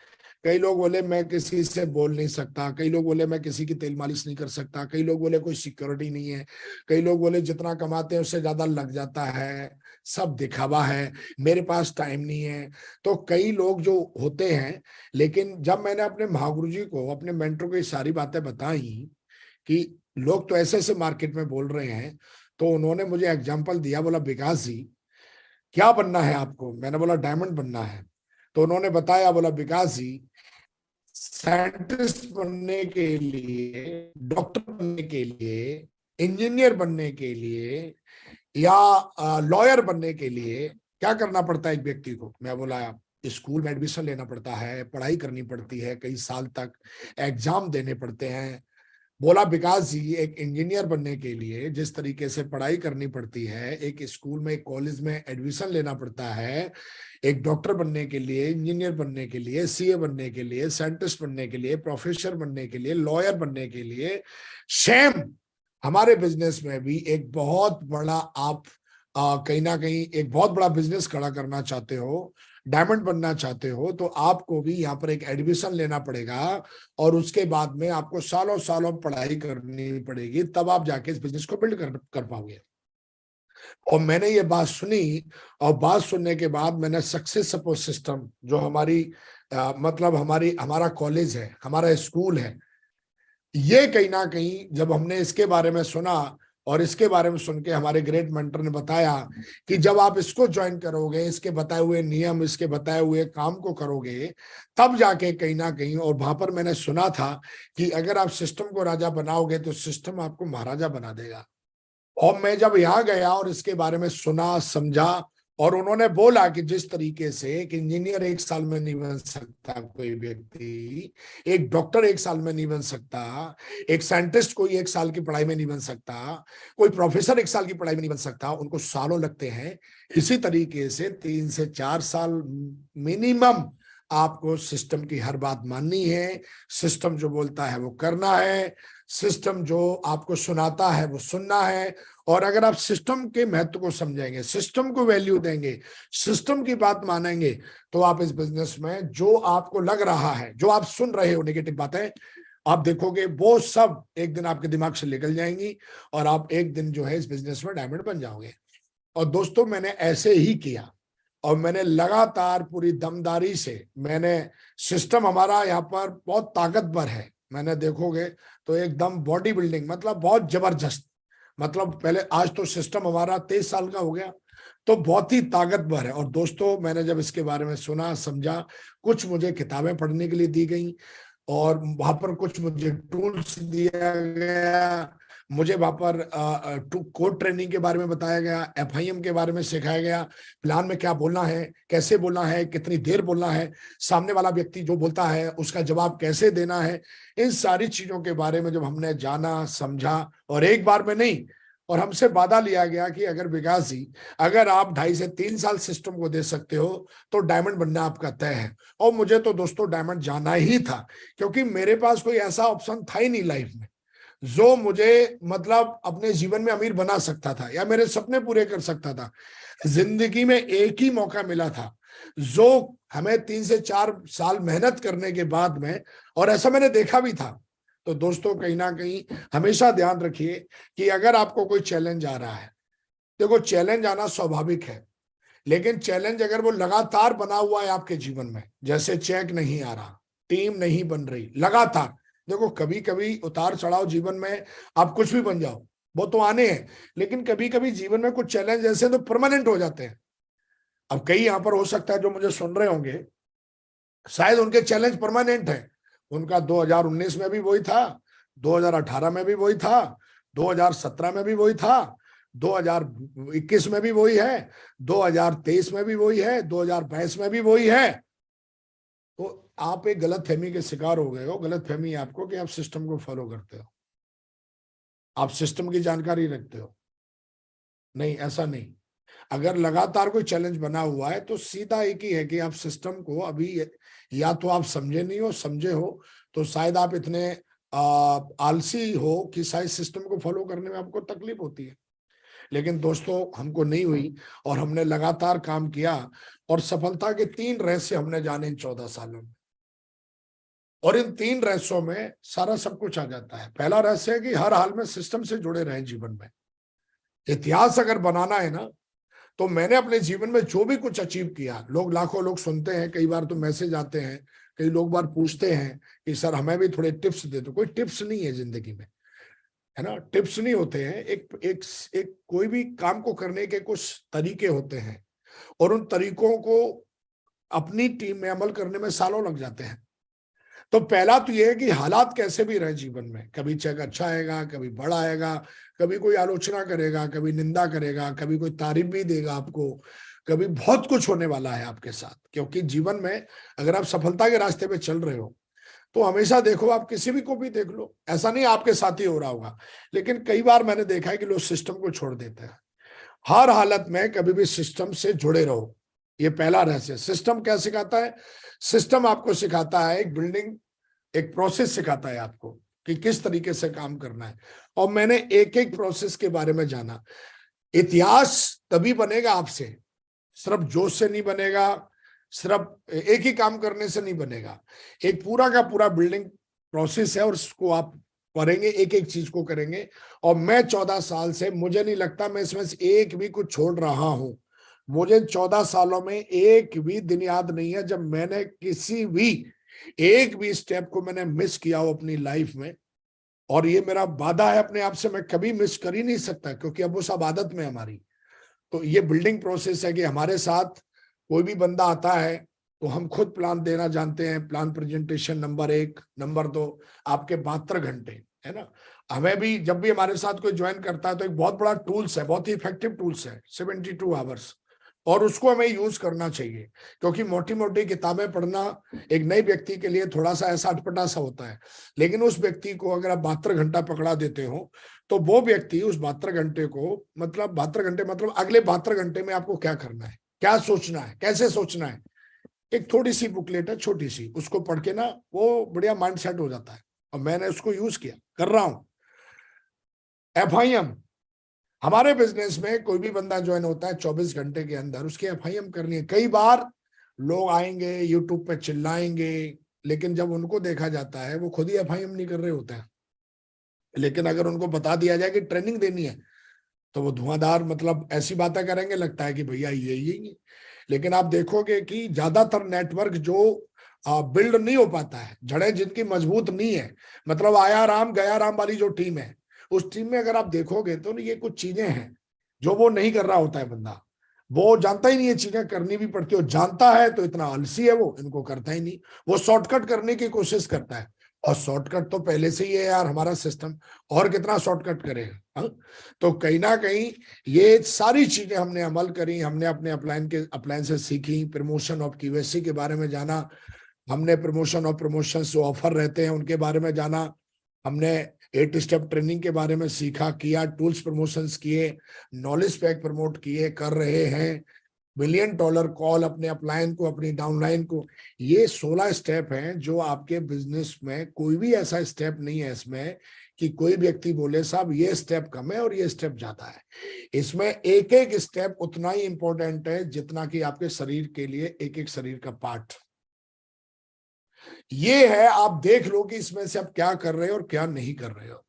कई लोग बोले मैं किसी से बोल नहीं सकता। कई लोग बोले मैं किसी की तेल मालिश नहीं कर सकता। कई लोग बोले कोई सिक्योरिटी नहीं है। कई लोग बोले जितना कमाते हैं उससे ज्यादा लग जाता है, सब दिखावा है, मेरे पास टाइम नहीं है। तो कई लोग जो होते हैं, लेकिन जब मैंने अपने महागुरु जी को, अपने मेंटर को ये सारी बातें बताई कि लोग तो ऐसे ऐसे मार्केट में बोल रहे हैं, तो उन्होंने मुझे एग्जाम्पल दिया। बोला विकास जी क्या बनना है आपको? मैंने बोला डायमंड बनना है। तो उन्होंने बताया, बोला विकास जी साइंटिस्ट बनने के लिए, डॉक्टर बनने के लिए, इंजीनियर बनने के लिए या लॉयर बनने के लिए क्या करना पड़ता है एक व्यक्ति को? मैं बोला स्कूल में एडमिशन लेना पड़ता है, पढ़ाई करनी पड़ती है, कई साल तक एग्जाम देने पड़ते हैं। बोला विकास जी एक इंजीनियर बनने के लिए जिस तरीके से पढ़ाई करनी पड़ती है, एक स्कूल में, एक कॉलेज में एडमिशन लेना पड़ता है, एक डॉक्टर बनने के लिए, इंजीनियर बनने के लिए, सीए बनने के लिए, साइंटिस्ट बनने के लिए, प्रोफेसर बनने के लिए, लॉयर बनने के लिए, सेम हमारे बिजनेस में भी एक बहुत बड़ा आप कहीं ना कहीं एक बहुत बड़ा बिजनेस खड़ा करना चाहते हो, डायमंड बनना चाहते हो, तो आपको भी यहाँ पर एक एडमिशन लेना पड़ेगा और उसके बाद में आपको सालों सालों पढ़ाई करनी पड़ेगी, तब आप जाके इस बिजनेस को बिल्ड कर पाओगे। और मैंने ये बात सुनी, और बात सुनने के बाद मैंने सक्सेस सपोर्ट सिस्टम जो हमारी मतलब हमारा कॉलेज है, हमारा स्कूल है, ये कहीं ना कहीं जब हमने इसके बारे में सुना और इसके बारे में सुन के हमारे ग्रेट मेंटर ने बताया कि जब आप इसको ज्वाइन करोगे, इसके बताए हुए नियम, इसके बताए हुए काम को करोगे, तब जाके कहीं ना कहीं, और वहां पर मैंने सुना था कि अगर आप सिस्टम को राजा बनाओगे तो सिस्टम आपको महाराजा बना देगा। और मैं जब यहाँ गया और इसके बारे में सुना, समझा, और उन्होंने बोला कि जिस तरीके से एक इंजीनियर एक साल में नहीं बन सकता कोई व्यक्ति, एक डॉक्टर एक साल में नहीं बन सकता, एक साइंटिस्ट कोई एक साल की पढ़ाई में नहीं बन सकता, कोई प्रोफेसर एक साल की पढ़ाई में नहीं बन सकता, उनको सालों लगते हैं। इसी तरीके से 3 से 4 साल मिनिमम आपको सिस्टम की हर बात माननी है, सिस्टम जो बोलता है वो करना है, सिस्टम जो आपको सुनाता है वो सुनना है। और अगर आप सिस्टम के महत्व को समझेंगे, सिस्टम को वैल्यू देंगे, सिस्टम की बात मानेंगे, तो आप इस बिजनेस में जो आपको लग रहा है, जो आप सुन रहे हो नेगेटिव बातें, आप देखोगे वो सब एक दिन आपके दिमाग से निकल जाएंगी और आप एक दिन जो है इस बिजनेस में डायमंड बन जाओगे। और दोस्तों मैंने ऐसे ही किया, और मैंने लगातार पूरी दमदारी से, मैंने सिस्टम हमारा यहाँ पर बहुत ताकतवर है, मैंने देखोगे तो एकदम बॉडी बिल्डिंग, मतलब बहुत जबरदस्त। मतलब पहले, आज तो सिस्टम हमारा 23 साल का हो गया, तो बहुत ही ताकतवर है। और दोस्तों मैंने जब इसके बारे में सुना, समझा, कुछ मुझे किताबें पढ़ने के लिए दी गई और वहां पर कुछ मुझे टूल्स दिया गया, मुझे वहां पर कोड ट्रेनिंग के बारे में बताया गया, एफआईएम के बारे में सिखाया गया, प्लान में क्या बोलना है, कैसे बोलना है, कितनी देर बोलना है, सामने वाला व्यक्ति जो बोलता है उसका जवाब कैसे देना है। इन सारी चीजों के बारे में जब हमने जाना, समझा, और एक बार में नहीं, और हमसे वादा लिया गया कि अगर विकास जी अगर आप 2.5 से 3 साल सिस्टम को दे सकते हो तो डायमंड बनना आपका तय है। और मुझे तो दोस्तों डायमंड जाना ही था, क्योंकि मेरे पास कोई ऐसा ऑप्शन था ही नहीं लाइफ में जो मुझे मतलब अपने जीवन में अमीर बना सकता था या मेरे सपने पूरे कर सकता था। जिंदगी में एक ही मौका मिला था जो हमें 3 से 4 साल मेहनत करने के बाद में, और ऐसा मैंने देखा भी था। तो दोस्तों कहीं ना कहीं हमेशा ध्यान रखिए कि अगर आपको कोई चैलेंज आ रहा है, देखो चैलेंज आना स्वाभाविक है, लेकिन चैलेंज अगर वो लगातार बना हुआ है आपके जीवन में, जैसे चेक नहीं आ रहा, टीम नहीं बन रही लगातार, देखो कभी कभी उतार चढ़ाव जीवन में, आप कुछ भी बन जाओ वो तो आने हैं, लेकिन कभी कभी जीवन में कुछ चैलेंज ऐसे तो परमानेंट हो जाते हैं। अब कई यहाँ पर हो सकता है जो मुझे सुन रहे होंगे, शायद उनके चैलेंज परमानेंट है, उनका 2019 में भी वही था, 2018 में भी वही था, 2017 में भी वही था, 2021 में भी वही है, 2023 में भी वही है, 2022 में भी वही है। तो आप एक गलत फहमी के शिकार हो गए हो। गलत फहमी आपको कि आप सिस्टम को फॉलो करते हो, आप सिस्टम की जानकारी रखते हो। नहीं, ऐसा नहीं। अगर लगातार कोई चैलेंज बना हुआ है तो सीधा एक ही है कि आप सिस्टम को अभी या तो आप समझे नहीं हो, समझे हो तो शायद आप इतने आलसी हो कि शायद सिस्टम को फॉलो करने में आपको तकलीफ होती है। लेकिन दोस्तों हमको नहीं हुई और हमने लगातार काम किया और सफलता के 3 रहस्य हमने जाने इन 14 सालों में। और इन 3 रहस्यों में सारा सब कुछ आ जाता है। पहला रहस्य है कि हर हाल में सिस्टम से जुड़े रहें जीवन में। इतिहास अगर बनाना है ना, तो मैंने अपने जीवन में जो भी कुछ अचीव किया, लाखों लोग सुनते हैं, कई बार तो मैसेज आते हैं, कई लोग बार पूछते हैं कि सर हमें भी थोड़े टिप्स दे दो। कोई टिप्स नहीं है जिंदगी में, है ना। टिप्स नहीं होते हैं। एक कोई भी काम को करने के कुछ तरीके होते हैं और उन तरीकों को अपनी टीम में अमल करने में सालों लग जाते हैं। तो पहला तो यह है कि हालात कैसे भी रहे जीवन में, कभी चेक अच्छा आएगा, कभी बड़ा आएगा, कभी कोई आलोचना करेगा, कभी निंदा करेगा, कभी कोई तारीफ भी देगा आपको, कभी बहुत कुछ होने वाला है आपके साथ। क्योंकि जीवन में अगर आप सफलता के रास्ते पे चल रहे हो तो हमेशा देखो, आप किसी भी को भी देख लो, ऐसा नहीं आपके साथ ही हो रहा होगा, लेकिन कई बार मैंने देखा है कि लोग सिस्टम को छोड़ देते हैं। हर हालत में कभी भी सिस्टम से जुड़े रहो, ये पहला रहस्य। सिस्टम क्या सिखाता है? सिस्टम आपको सिखाता है एक बिल्डिंग, एक प्रोसेस सिखाता है आपको कि किस तरीके से काम करना है। और मैंने एक एक प्रोसेस के बारे में जाना। इतिहास तभी बनेगा आपसे, सिर्फ जोश से नहीं बनेगा, सिर्फ एक ही काम करने से नहीं बनेगा। एक पूरा का पूरा बिल्डिंग प्रोसेस है और उसको आप करेंगे, एक एक चीज को करेंगे। और मैं 14 साल से, मुझे नहीं लगता मैं इसमें से एक भी कुछ छोड़ रहा हूं। मुझे 14 सालों में एक भी दिन याद नहीं है जब मैंने किसी भी एक भी स्टेप को मैंने मिस किया हो अपनी लाइफ में। और ये मेरा वादा है अपने आप से, मैं कभी मिस कर ही नहीं सकता, क्योंकि अब वो सब आदत में हमारी। तो ये बिल्डिंग प्रोसेस है कि हमारे साथ कोई भी बंदा आता है तो हम खुद प्लान देना जानते हैं। प्लान प्रेजेंटेशन नंबर 1, नंबर 2 आपके 72 घंटे, है ना। हमें भी जब भी हमारे साथ कोई ज्वाइन करता है तो एक बहुत बड़ा टूल्स है, बहुत ही इफेक्टिव टूल्स है, 72 आवर्स। और उसको हमें यूज करना चाहिए, क्योंकि मोटी मोटी किताबें पढ़ना एक नए व्यक्ति के लिए थोड़ा सा ऐसा अटपटा सा होता है। लेकिन उस व्यक्ति को अगर आप 72 घंटा पकड़ा देते हो तो वो व्यक्ति उस 72 घंटे को, मतलब 72 घंटे मतलब अगले 72 घंटे में आपको क्या करना है, क्या सोचना है, कैसे सोचना है। एक थोड़ी सी बुकलेट है, छोटी सी, उसको पढ़ के ना वो बढ़िया माइंड सेट हो जाता है। और मैंने उसको यूज किया, कर रहा हूं। FIM, हमारे बिजनेस में कोई भी बंदा ज्वाइन होता है 24 घंटे के अंदर उसकी FIM करनी है। कई बार लोग आएंगे यूट्यूब पे चिल्लाएंगे, लेकिन जब उनको देखा जाता है वो खुद ही FIM नहीं कर रहे होते हैं। लेकिन अगर उनको बता दिया जाए कि ट्रेनिंग देनी है तो वो धुआंधार, मतलब ऐसी बातें करेंगे, लगता है कि भैया ये। लेकिन आप देखोगे कि ज्यादातर नेटवर्क जो बिल्ड नहीं हो पाता है, जड़ें जिनकी मजबूत नहीं है, मतलब आया राम गया राम वाली जो टीम है, उस टीम में अगर आप देखोगे तो ये कुछ चीजें हैं जो वो नहीं कर रहा होता है बंदा। वो जानता ही नहीं है, चीजें करनी भी पड़ती है। जजानता है तो इतना आलसी है वो, इनको करता ही नहीं। वो शॉर्टकट करने की कोशिश करता है, और शॉर्टकट तो पहले से ही है यार हमारा सिस्टम, और कितना शॉर्टकट करेगा। हाँ? तो कहीं ना कहीं ये सारी चीजें हमने अमल करी, हमने अपने अपलाइन से सीखी। प्रमोशन ऑफ QSC के बारे में जाना, हमने प्रमोशन ऑफ प्रमोशन जो ऑफर रहते हैं उनके बारे में जाना, हमने 8 स्टेप ट्रेनिंग के बारे में सीखा, किया, टूल्स प्रमोशंस किए, नॉलेज पैक प्रमोट किए, कर रहे हैं, $1 मिलियन कॉल अपने अपलाइन को, अपनी डाउनलाइन को। ये 16 स्टेप हैं जो आपके बिजनेस में कोई भी ऐसा स्टेप नहीं है इसमें कि कोई व्यक्ति बोले साहब ये स्टेप कम है और ये स्टेप ज्यादा है। इसमें एक एक स्टेप उतना ही इंपॉर्टेंट है जितना कि आपके शरीर के लिए एक एक शरीर का पार्ट। ये है, आप देख लो कि इसमें से आप क्या कर रहे हो और क्या नहीं कर रहे हो।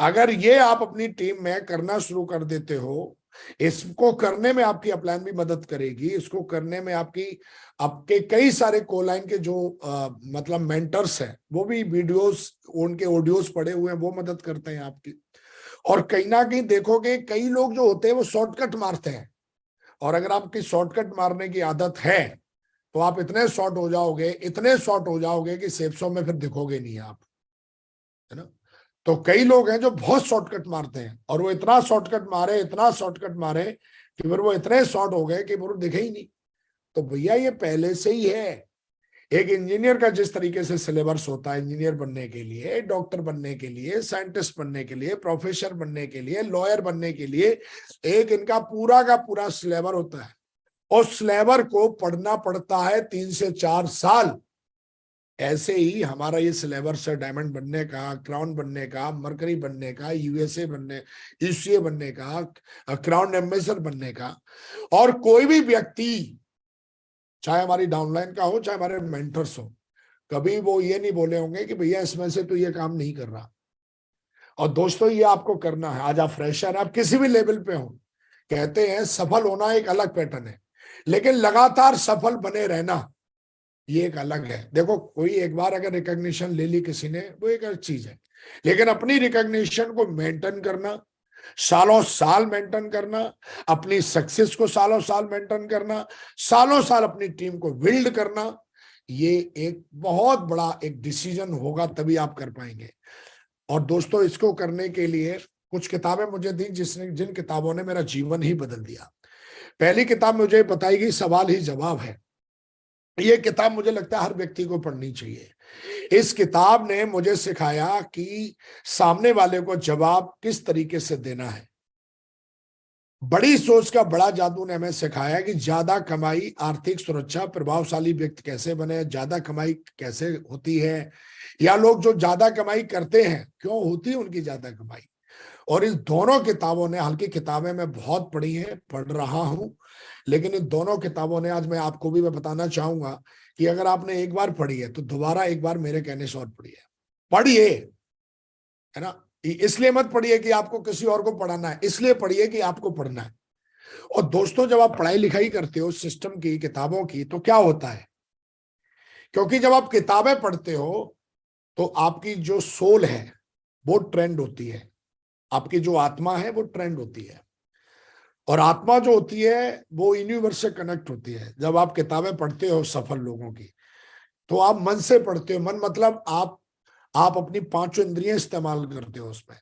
अगर ये आप अपनी टीम में करना शुरू कर देते हो, इसको करने में आपकी अपलाइन भी मदद करेगी, इसको करने में आपके कई सारे कोलाइन के जो मतलब मेंटर्स हैं वो भी वीडियोस, उनके ऑडियोस पड़े हुए हैं, वो मदद करते हैं आपकी। और कहीं ना कहीं देखोगे कई लोग जो होते हैं वो शॉर्टकट मारते हैं, और अगर आपकी शॉर्टकट मारने की आदत है तो आप इतने शॉर्ट हो जाओगे, इतने शॉर्ट हो जाओगे कि सेफ्सो में फिर दिखोगे नहीं आप, है ना। तो कई लोग हैं जो बहुत शॉर्टकट मारते हैं, और वो इतना शॉर्टकट मारे, इतना शॉर्टकट मारे कि फिर वो इतने शॉर्ट हो गए कि वो दिखे ही नहीं। तो भैया ये पहले से ही है। एक इंजीनियर का जिस तरीके से सिलेबस होता है, इंजीनियर बनने के लिए, डॉक्टर बनने के लिए, साइंटिस्ट बनने के लिए, प्रोफेसर बनने के लिए, लॉयर बनने के लिए, एक इनका पूरा का पूरा सिलेबस होता है। और सिलेबस को पढ़ना पड़ता है 3 से 4 साल। ऐसे ही हमारा ये सिलेबस है डायमंड बनने का, क्राउन बनने का, मरकरी बनने का, यूएसए बनने, यूसीए बनने का, क्राउन एम्बेसडर बनने का। और कोई भी व्यक्ति, चाहे हमारी डाउनलाइन का हो, चाहे हमारे मेंटर्स हो, कभी वो ये नहीं बोले होंगे कि भैया इसमें से तो ये काम नहीं कर रहा। और दोस्तों ये आपको करना है। आज आप फ्रेशर, आप किसी भी लेवल पे हो, कहते हैं सफल होना एक अलग पैटर्न है, लेकिन लगातार सफल बने रहना ये एक अलग है। देखो, कोई एक बार अगर रिकॉग्निशन ले ली किसी ने, वो एक अलग चीज है, लेकिन अपनी रिकॉग्निशन को मेंटेन करना, सालों साल मेंटेन करना, अपनी सक्सेस को सालों साल मेंटेन करना, सालों साल अपनी टीम को बिल्ड करना, ये एक बहुत बड़ा एक डिसीजन होगा, तभी आप कर पाएंगे। और दोस्तों, इसको करने के लिए कुछ किताबें मुझे दी, जिन किताबों ने मेरा जीवन ही बदल दिया। पहली किताब मुझे बताई गई सवाल ही जवाब है। ये किताब मुझे लगता है हर व्यक्ति को पढ़नी चाहिए। इस किताब ने मुझे सिखाया कि सामने वाले को जवाब किस तरीके से देना है। बड़ी सोच का बड़ा जादू ने हमें सिखाया कि ज्यादा कमाई, आर्थिक सुरक्षा, प्रभावशाली व्यक्ति कैसे बने, ज्यादा कमाई कैसे होती है, या लोग जो ज्यादा कमाई करते हैं क्यों होती है उनकी ज्यादा कमाई। और इस दोनों किताबों ने, हालांकि किताबें मैं बहुत पढ़ी हैं, पढ़ रहा हूं, लेकिन इन दोनों किताबों ने, आज मैं आपको भी मैं बताना चाहूंगा कि अगर आपने एक बार पढ़ी है तो दोबारा एक बार मेरे कहने से और पढ़िए, पढ़िए, है ना। इसलिए मत पढ़िए कि आपको किसी और को पढ़ाना है, इसलिए पढ़िए कि आपको पढ़ना है। और दोस्तों, जब आप पढ़ाई लिखाई करते हो सिस्टम की, किताबों की, तो क्या होता है, क्योंकि जब आप किताबें पढ़ते हो तो आपकी जो सोल है वो ट्रेंड होती है, आपकी जो आत्मा है वो ट्रेंड होती है। और आत्मा जो होती है वो यूनिवर्स से कनेक्ट होती है। जब आप किताबें पढ़ते हो सफल लोगों की, तो आप मन से पढ़ते हो। मन मतलब आप अपनी पांचों इंद्रियां इस्तेमाल करते हो उसमें।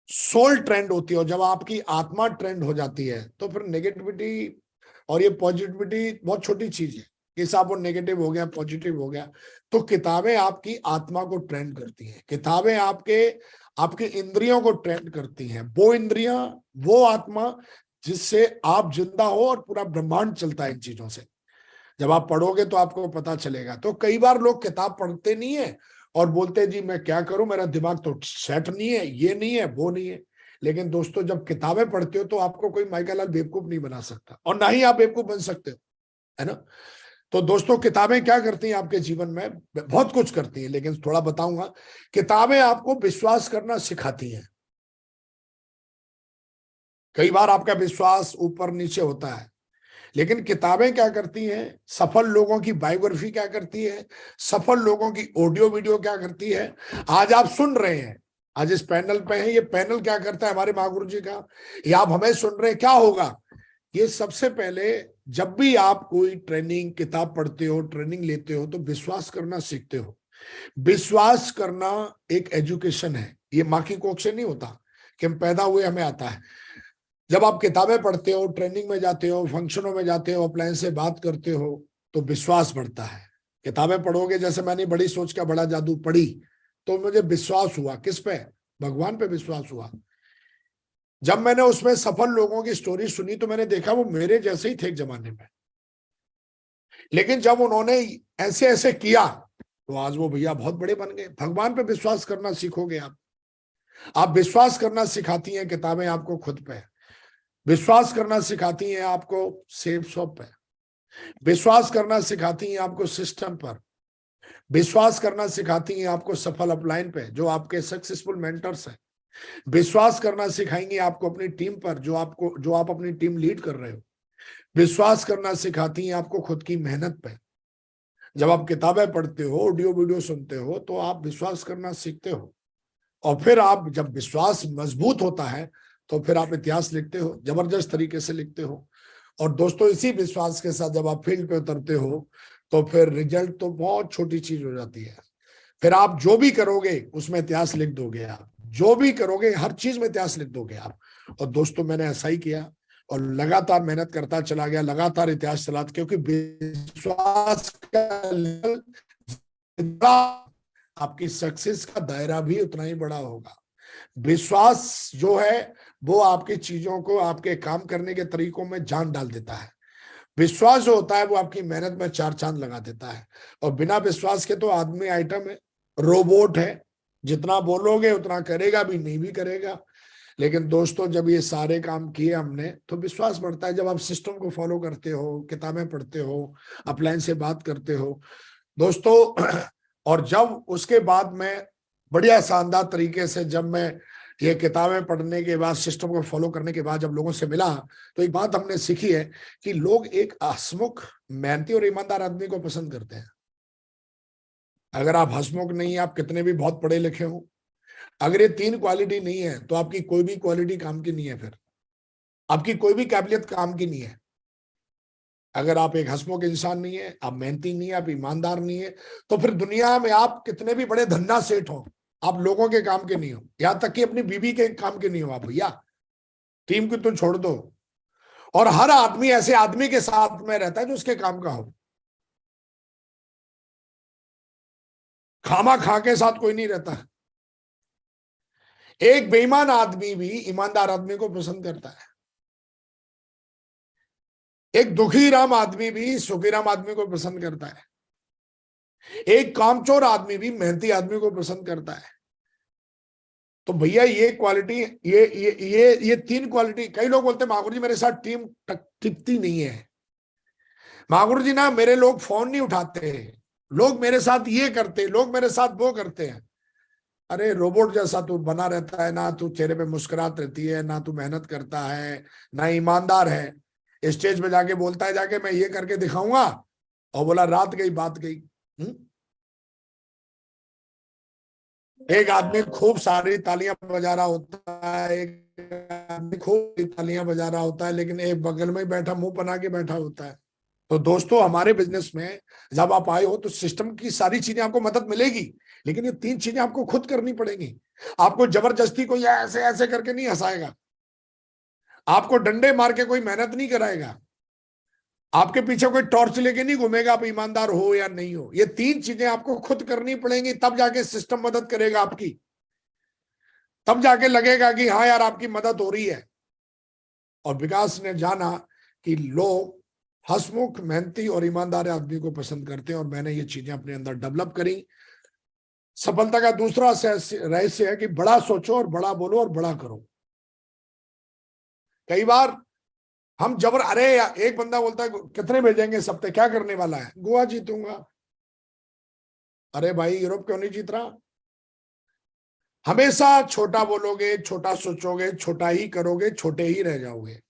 सोल ट्रेंड होती है, और जब आपकी आत्मा ट्रेंड हो जाती है तो फिर नेगेटिविटी और ये पॉजिटिविटी बहुत छोटी चीज है कि साहब वो नेगेटिव हो गया, पॉजिटिव हो गया। तो किताबें आपकी आत्मा को ट्रेंड करती हैं, किताबें आपके इंद्रियों को ट्रेंड करती हैं। वो इंद्रियां, वो आत्मा जिससे आप जिंदा हो और पूरा ब्रह्मांड चलता है इन चीजों से। जब आप पढ़ोगे तो आपको पता चलेगा। तो कई बार लोग किताब पढ़ते नहीं है और बोलते हैं जी मैं क्या करूं, मेरा दिमाग तो सेट नहीं है, ये नहीं है, वो नहीं है। लेकिन दोस्तों, जब किताबें पढ़ते हो तो आपको कोई माइकल लाल बेवकूफ नहीं बना सकता, और ना ही आप बेवकूफ बन सकते हो, है ना। तो दोस्तों, किताबें क्या करती हैं आपके जीवन में, बहुत कुछ करती हैं, लेकिन थोड़ा बताऊंगा। किताबें आपको विश्वास करना सिखाती हैं। कई बार आपका विश्वास ऊपर नीचे होता है, लेकिन किताबें क्या करती हैं, सफल लोगों की बायोग्राफी क्या करती है, सफल लोगों की ऑडियो वीडियो क्या करती है। आज आप सुन रहे हैं, आज इस पैनल पे हैं, ये पैनल क्या करता है हमारे महागुरु जी का, या आप हमें सुन रहे हैं, क्या होगा। ये सबसे पहले, जब भी आप कोई ट्रेनिंग किताब पढ़ते हो, ट्रेनिंग लेते हो, तो विश्वास करना सीखते हो। विश्वास करना एक एजुकेशन है, ये माँ की कोख से नहीं होता कि हम पैदा हुए हमें आता है। जब आप किताबें पढ़ते हो, ट्रेनिंग में जाते हो, फंक्शनों में जाते हो, अपलाइन से बात करते हो, तो विश्वास बढ़ता है। किताबें पढ़ोगे, जैसे मैंने बड़ी सोच का बड़ा जादू पढ़ी, तो मुझे विश्वास हुआ, किस पे, भगवान पे विश्वास हुआ। जब मैंने उसमें सफल लोगों की स्टोरी सुनी तो मैंने देखा वो मेरे जैसे ही थे एक जमाने में, लेकिन जब उन्होंने ऐसे ऐसे किया तो आज वो भैया बहुत बड़े बन गए। भगवान पे विश्वास करना सीखोगे आप विश्वास करना सिखाती हैं किताबें आपको खुद पे, विश्वास करना सिखाती हैं आपको सेफ शॉप पे, विश्वास करना सिखाती हैं आपको सिस्टम पर, विश्वास करना सिखाती हैं आपको सफल अपलाइन पे जो आपके सक्सेसफुल मेंटर्स हैं, विश्वास करना सिखाएंगे आपको अपनी टीम पर जो आप अपनी टीम लीड कर रहे हो, विश्वास करना सिखाती हैं आपको खुद की मेहनत पे। जब आप किताबें पढ़ते हो, ऑडियो वीडियो सुनते हो, तो आप विश्वास करना सीखते हो। और फिर आप, जब विश्वास मजबूत होता है, तो फिर आप इतिहास लिखते हो, जबरदस्त तरीके से लिखते हो। और दोस्तों, इसी विश्वास के साथ जब आप फील्ड पे उतरते हो, तो फिर रिजल्ट तो बहुत छोटी चीज हो जाती है। फिर आप जो भी करोगे उसमें इतिहास लिख दोगे, आप जो भी करोगे हर चीज में इतिहास लिख दोगे आप। और दोस्तों, मैंने ऐसा ही किया और लगातार मेहनत करता चला गया, लगातार इतिहास चला, क्योंकि विश्वास का लेवल, आपकी सक्सेस का दायरा भी उतना ही बड़ा होगा। विश्वास जो है वो आपकी चीजों को, आपके काम करने के तरीकों में जान डाल देता है। विश्वास जो होता है वो आपकी मेहनत में चार चांद लगा देता है। और बिना विश्वास के तो आदमी आइटम है, रोबोट है, जितना बोलोगे उतना करेगा भी नहीं भी करेगा। लेकिन दोस्तों जब ये सारे काम किए हमने तो विश्वास बढ़ता है। जब आप सिस्टम को फॉलो करते हो, किताबें पढ़ते हो, अपलाइन से बात करते हो दोस्तों, और जब उसके बाद में बढ़िया शानदार तरीके से जब मैं ये किताबें पढ़ने के बाद, सिस्टम को फॉलो करने के बाद जब लोगों से मिला, तो एक बात हमने सीखी है कि लोग एक हंसमुख, मेहनती और ईमानदार आदमी को पसंद करते हैं। अगर आप हंसमुख नहीं है, आप कितने भी बहुत पढ़े लिखे हो, अगर ये तीन क्वालिटी नहीं है तो आपकी कोई भी क्वालिटी काम की नहीं है, फिर आपकी कोई भी काबिलियत काम की नहीं है। अगर आप एक हंसमुख इंसान नहीं है, आप मेहनती नहीं है, आप ईमानदार नहीं है, तो फिर दुनिया में आप कितने भी बड़े धन्ना सेठ हो, आप लोगों के काम के नहीं हो। यहां तक कि अपनी बीवी के काम के नहीं हो आप भैया, टीम को तो छोड़ दो। और हर आदमी ऐसे आदमी के साथ में रहता है जो उसके काम का हो। खामा खा के साथ कोई नहीं रहता। एक बेईमान आदमी भी ईमानदार आदमी को पसंद करता है। एक दुखी राम आदमी भी सुखी राम आदमी को पसंद करता है। एक कामचोर आदमी भी मेहनती आदमी को पसंद करता है। तो भैया ये क्वालिटी, ये तीन क्वालिटी। कई लोग बोलते हैं मागुर जी मेरे साथ टीम टिकती नहीं है। मागुर जी ना मेरे लोग फोन नहीं उठाते, लोग मेरे साथ ये करते, लोग मेरे साथ वो करते हैं। अरे रोबोट जैसा तू बना रहता है ना, तू चेहरे पे मुस्कुराहट रहती है ना, तू मेहनत करता है ना, ईमानदार है। स्टेज पे जाके बोलता है जाके मैं ये करके दिखाऊंगा, और बोला रात गई बात गई। एक आदमी खूब सारी तालियां बजा रहा होता है, एक आदमी खूब तालियां बजा रहा होता है, लेकिन एक बगल में बैठा मुंह बना के बैठा होता है। तो दोस्तों हमारे बिजनेस में जब आप आए हो तो सिस्टम की सारी चीजें आपको मदद मिलेगी, लेकिन ये तीन चीजें आपको खुद करनी पड़ेंगी। आपको जबरदस्ती कोई ऐसे ऐसे करके नहीं हंसाएगा, आपको डंडे मार के कोई मेहनत नहीं कराएगा, आपके पीछे कोई टॉर्च लेके नहीं घूमेगा आप ईमानदार हो या नहीं हो। ये तीन चीजें आपको खुद करनी पड़ेंगी, तब जाके सिस्टम मदद करेगा आपकी, तब जाके लगेगा कि हाँ यार आपकी मदद हो रही है। और विकास ने जाना कि लोग हंसमुख, मेहनती और ईमानदार आदमी को पसंद करते हैं, और मैंने ये चीजें अपने अंदर डेवलप करी। सफलता का दूसरा रहस्य है कि बड़ा सोचो और बड़ा बोलो और बड़ा करो। कई बार हम जबर, अरे एक बंदा बोलता है कितने भेजेंगे इस हफ्ते, क्या करने वाला है, गोवा जीतूंगा। अरे भाई यूरोप क्यों नहीं जीत रहा? हमेशा छोटा बोलोगे, छोटा सोचोगे, छोटा ही करोगे, छोटे ही रह जाओगे।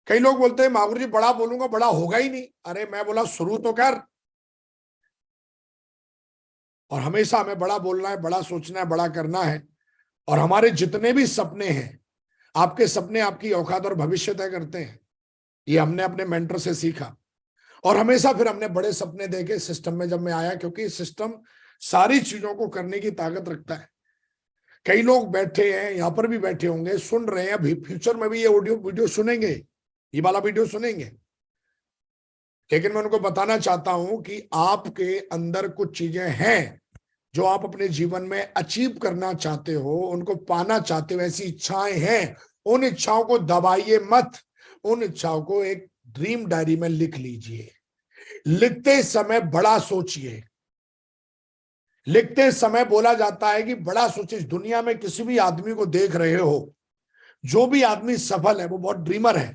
कई लोग बोलते हैं मागुर जी बड़ा बोलूंगा बड़ा होगा ही नहीं। अरे मैं बोला शुरू तो कर। और हमेशा हमें बड़ा बोलना है, बड़ा सोचना है, बड़ा करना है। और हमारे जितने भी सपने हैं, आपके सपने आपकी औकात और भविष्य तय करते हैं। ये हमने अपने मेंटर से सीखा। और हमेशा फिर हमने बड़े सपने देखे सिस्टम में जब मैं आया, क्योंकि सिस्टम सारी चीजों को करने की ताकत रखता है। कई लोग बैठे हैं, यहां पर भी बैठे होंगे, सुन रहे हैं, अभी फ्यूचर में भी ये ऑडियो वीडियो सुनेंगे, ये वाला वीडियो सुनेंगे। लेकिन मैं उनको बताना चाहता हूं कि आपके अंदर कुछ चीजें हैं जो आप अपने जीवन में अचीव करना चाहते हो, उनको पाना चाहते हो, ऐसी इच्छाएं हैं। उन इच्छाओं को दबाइए मत, उन इच्छाओं को एक ड्रीम डायरी में लिख लीजिए। लिखते समय बड़ा सोचिए। लिखते समय बोला जाता है कि बड़ा सोचिए। दुनिया में किसी भी आदमी को देख रहे हो, जो भी आदमी सफल है वो बहुत ड्रीमर है।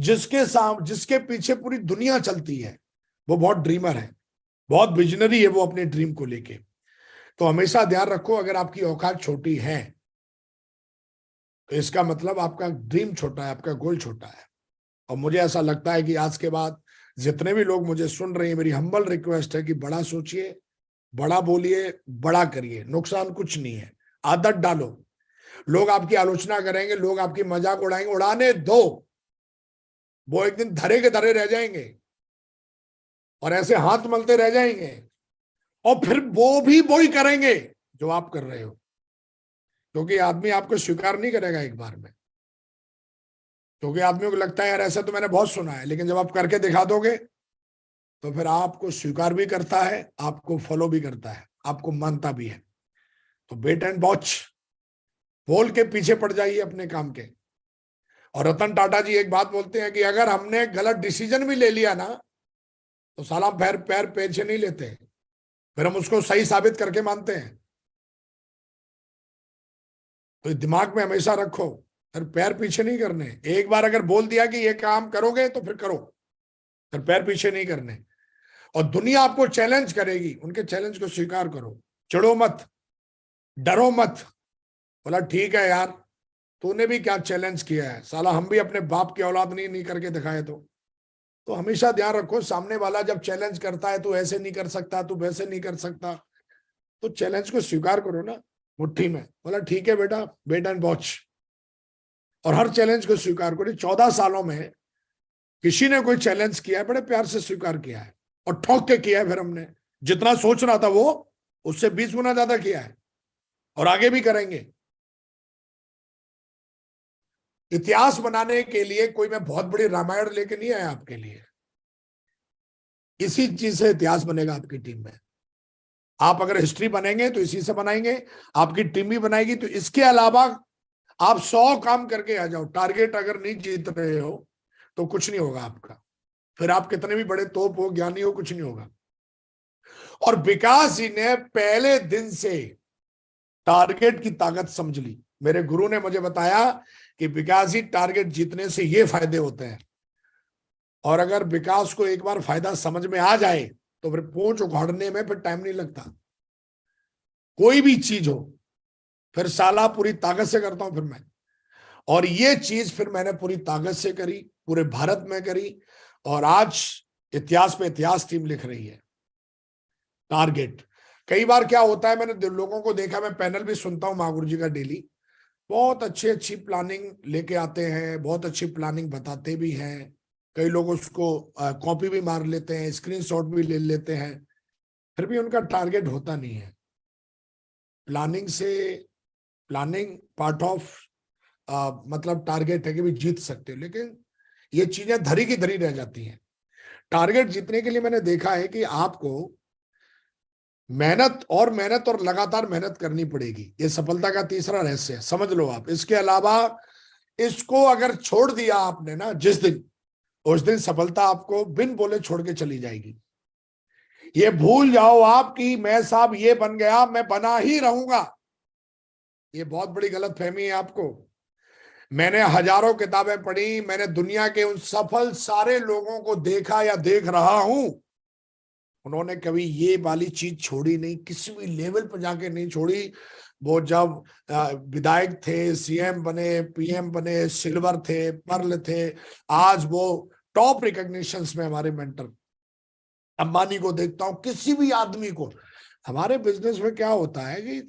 जिसके पीछे पूरी दुनिया चलती है वो बहुत ड्रीमर है, बहुत विजनरी है वो अपने ड्रीम को लेके। तो हमेशा ध्यान रखो, अगर आपकी औकात छोटी है तो इसका मतलब आपका ड्रीम छोटा है, आपका गोल छोटा है। और मुझे ऐसा लगता है कि आज के बाद जितने भी लोग मुझे सुन रहे हैं, मेरी हम्बल रिक्वेस्ट है कि बड़ा सोचिए, बड़ा बोलिए, बड़ा करिए। नुकसान कुछ नहीं है, आदत डालो। लोग आपकी आलोचना करेंगे, लोग आपकी मजाक उड़ाएंगे, उड़ाने दो। वो एक दिन धरे के धरे रह जाएंगे और ऐसे हाथ मलते रह जाएंगे, और फिर वो भी वही करेंगे जो आप कर रहे हो, क्योंकि आदमी आपको स्वीकार नहीं करेगा एक बार में। क्योंकि आदमियों को लगता है यार ऐसा तो मैंने बहुत सुना है, लेकिन जब आप करके दिखा दोगे तो फिर आपको स्वीकार भी करता है, आपको फॉलो भी करता है, आपको मानता भी है। तो वेट एंड वॉच, बोल के पीछे पड़ जाइए अपने काम के। और रतन टाटा जी एक बात बोलते हैं कि अगर हमने गलत डिसीजन भी ले लिया ना तो साला पैर पैर पीछे नहीं लेते, फिर हम उसको सही साबित करके मानते हैं। तो दिमाग में हमेशा रखो, फिर पैर पीछे नहीं करने। एक बार अगर बोल दिया कि ये काम करोगे तो फिर करो, फिर पैर पीछे नहीं करने। और दुनिया आपको चैलेंज करेगी, उनके चैलेंज को स्वीकार करो, चिढ़ो मत, डरो मत। बोला ठीक है यार, तूने भी क्या चैलेंज किया है, साला हम भी अपने बाप की औलाद नहीं करके दिखाए। तो हमेशा ध्यान रखो, सामने वाला जब चैलेंज करता है तू ऐसे नहीं कर सकता, तू वैसे नहीं कर सकता, तो चैलेंज को स्वीकार करो ना मुट्ठी में। बोला ठीक है बेटा, वेट एंड वॉच। और हर चैलेंज को स्वीकार करो। 14 सालों में किसी ने कोई चैलेंज किया है, बड़े प्यार से स्वीकार किया है और ठोक के किया है। फिर हमने जितना सोच रहा था वो उससे 20 गुना ज्यादा किया है और आगे भी करेंगे। इतिहास बनाने के लिए कोई मैं बहुत बड़ी रामायण लेके नहीं आया आपके लिए। इसी चीज से इतिहास बनेगा आपकी टीम में। आप अगर हिस्ट्री बनेंगे तो इसी से बनाएंगे, आपकी टीम भी बनाएगी। तो इसके अलावा आप 100 काम करके आ जाओ, टारगेट अगर नहीं जीत रहे हो तो कुछ नहीं होगा आपका। फिर आप कितने भी बड़े तोप हो, ज्ञानी हो, कुछ नहीं होगा। और विकास जी ने पहले दिन से टारगेट की ताकत समझ ली। मेरे गुरु ने मुझे बताया कि विकास जी, टारगेट जीतने से ये फायदे होते हैं। और अगर विकास को एक बार फायदा समझ में आ जाए तो फिर पूंछ उखाड़ने में फिर टाइम नहीं लगता। कोई भी चीज हो, फिर साला पूरी ताकत से करता हूं फिर मैं। और ये चीज फिर मैंने पूरी ताकत से करी, पूरे भारत में करी। और आज इतिहास पे इतिहास टीम लिख रही है। टारगेट, कई बार क्या होता है, मैंने लोगों को देखा, मैं पैनल भी सुनता हूं महागुरु जी का डेली। बहुत अच्छी प्लानिंग लेके आते हैं, बहुत अच्छी प्लानिंग बताते भी हैं। कई लोग उसको कॉपी भी मार लेते हैं, स्क्रीनशॉट भी ले लेते हैं, फिर भी उनका टारगेट होता नहीं है। प्लानिंग से, प्लानिंग पार्ट ऑफ मतलब टारगेट है कि भी जीत सकते हो, लेकिन ये चीजें धरी की धरी रह जाती हैं। टारगेट जीतने के लिए मैंने देखा है कि आपको मेहनत और मेहनत और लगातार मेहनत करनी पड़ेगी। ये सफलता का तीसरा रहस्य है, समझ लो आप। इसके अलावा इसको अगर छोड़ दिया आपने ना जिस दिन, उस दिन सफलता आपको बिन बोले छोड़ के चली जाएगी। ये भूल जाओ आप कि मैं साहब ये बन गया, मैं बना ही रहूंगा। ये बहुत बड़ी गलतफहमी है आपको। मैंने हजारों किताबें पढ़ी, मैंने दुनिया के उन सफल सारे लोगों को देखा या देख रहा हूं, उन्होंने कभी ये वाली चीज छोड़ी नहीं, किसी भी लेवल पर जाके नहीं छोड़ी। वो जब विधायक थे, सीएम बने, पीएम बने, सिल्वर थे, पर्ल थे, आज वो टॉप रिकॉग्निशंस में हमारे मेंटर। अंबानी को देखता हूं, किसी भी आदमी को। हमारे बिजनेस में क्या होता है कि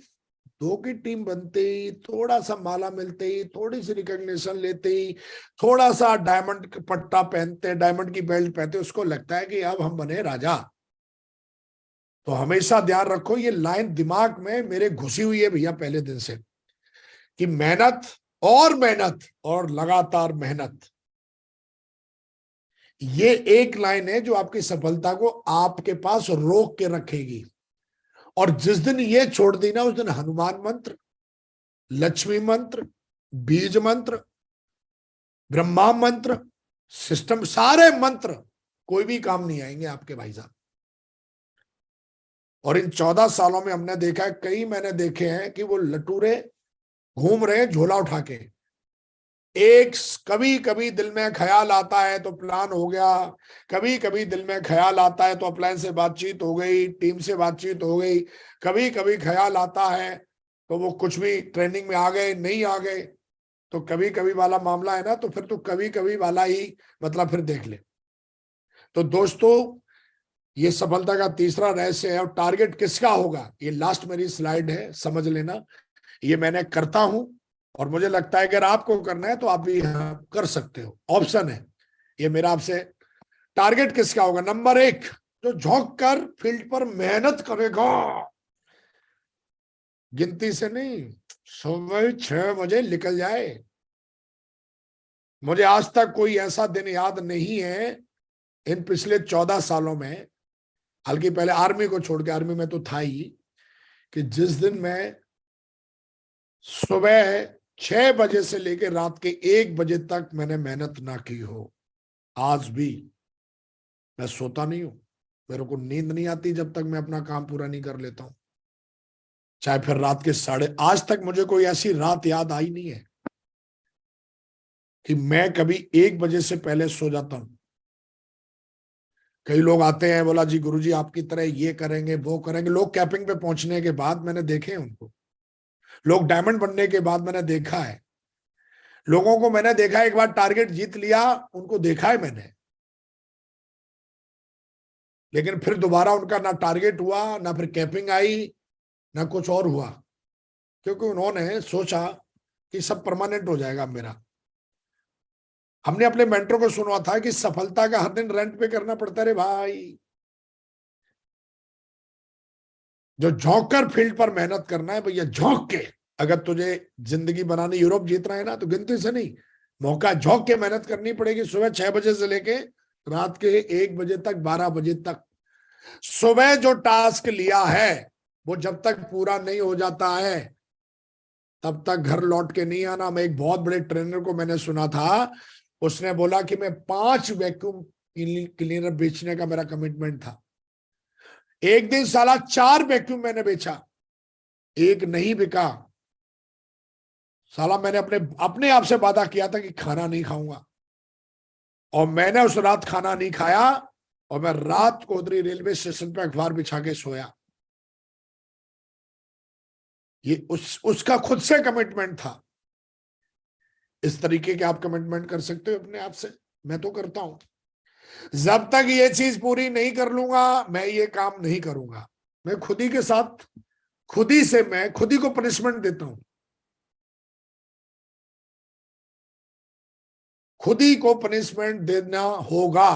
दो की टीम बनते ही, थोड़ा सा माला मिलते ही, थोड़ी सी रिकॉग्निशन लेते ही, थोड़ा सा डायमंड पट्टा पहनते, डायमंड की बेल्ट पहनते, उसको लगता है कि अब हम बने राजा। तो हमेशा ध्यान रखो, ये लाइन दिमाग में मेरे घुसी हुई है भैया पहले दिन से, कि मेहनत और लगातार मेहनत, ये एक लाइन है जो आपकी सफलता को आपके पास रोक के रखेगी। और जिस दिन ये छोड़ दी ना, उस दिन हनुमान मंत्र, लक्ष्मी मंत्र, बीज मंत्र, ब्रह्मा मंत्र, सिस्टम, सारे मंत्र कोई भी काम नहीं आएंगे आपके भाई साहब। और इन 14 सालों में हमने देखा है, कई मैंने देखे हैं कि वो लटूरे घूम रहे हैं झोला उठा के। एक कभी कभी दिल में ख्याल आता है तो प्लान हो गया, कभी कभी दिल में ख्याल आता है तो अपलाइन से बातचीत हो गई, टीम से बातचीत हो गई, कभी कभी ख्याल आता है तो वो कुछ भी ट्रेनिंग में आ गए, नहीं आ गए। तो कभी कभी वाला मामला है ना, तो फिर तो कभी कभी वाला ही मतलब फिर देख ले। तो दोस्तों, ये सफलता का तीसरा रहस्य है। और टारगेट किसका होगा, ये लास्ट मेरी स्लाइड है, समझ लेना। ये मैंने करता हूं और मुझे लगता है अगर आपको करना है तो आप भी कर सकते हो, ऑप्शन है ये मेरा आपसे। टारगेट किसका होगा, नंबर 1, जो झोंक कर फील्ड पर मेहनत करेगा, गिनती से नहीं, सुबह 6 बजे निकल जाए। मुझे आज तक कोई ऐसा दिन याद नहीं है इन पिछले 14 सालों में, हालांकि पहले आर्मी को छोड़ के, आर्मी में तो था ही, कि जिस दिन मैं सुबह 6 बजे से लेकर रात के 1 बजे तक मैंने मेहनत ना की हो, आज भी मैं सोता नहीं हूं। मेरे को नींद नहीं आती जब तक मैं अपना काम पूरा नहीं कर लेता हूं। चाहे फिर रात के आज तक मुझे कोई ऐसी रात याद आई नहीं है कि मैं कभी 1 बजे से पहले सो जाता हूं। कई लोग आते हैं, बोला जी गुरुजी आपकी तरह ये करेंगे वो करेंगे। लोग कैपिंग पे पहुंचने के बाद मैंने देखे हैं उनको, लोग डायमंड बनने के बाद मैंने देखा है, लोगों को मैंने देखा है एक बार टारगेट जीत लिया, उनको देखा है मैंने, लेकिन फिर दोबारा उनका ना टारगेट हुआ, ना फिर कैपिंग आई, ना कुछ और हुआ, क्योंकि उन्होंने सोचा कि सब परमानेंट हो जाएगा मेरा। हमने अपने मेंटर को सुना था कि सफलता का हर दिन रेंट पे करना पड़ता है रे भाई। जो झोंक कर फील्ड पर मेहनत करना है भैया, झोंक के। अगर तुझे जिंदगी बनानी, यूरोप जीतना है ना, तो गिनती से नहीं, मौका झोंक के मेहनत करनी पड़ेगी। सुबह 6 बजे से लेके रात के 1 बजे तक, 12 बजे तक। सुबह जो टास्क लिया है वो जब तक पूरा नहीं हो जाता है तब तक घर लौट के नहीं आना। मैं एक बहुत बड़े ट्रेनर को मैंने सुना था, उसने बोला कि मैं 5 वैक्यूम क्लीनर बेचने का मेरा कमिटमेंट था। एक दिन साला 4 वैक्यूम मैंने बेचा, एक नहीं बिका। साला मैंने अपने अपने आप से वादा किया था कि खाना नहीं खाऊंगा, और मैंने उस रात खाना नहीं खाया, और मैं रात को उधरी रेलवे स्टेशन पे अखबार बिछा के सोया। ये उसका खुद से कमिटमेंट था। इस तरीके के आप कमिटमेंट कर सकते हो अपने आप से, मैं तो करता हूं। जब तक ये चीज पूरी नहीं कर लूंगा मैं ये काम नहीं करूंगा। मैं खुद ही के साथ, खुद ही से मैं खुद ही को पनिशमेंट देता हूं, खुद ही को पनिशमेंट देना होगा।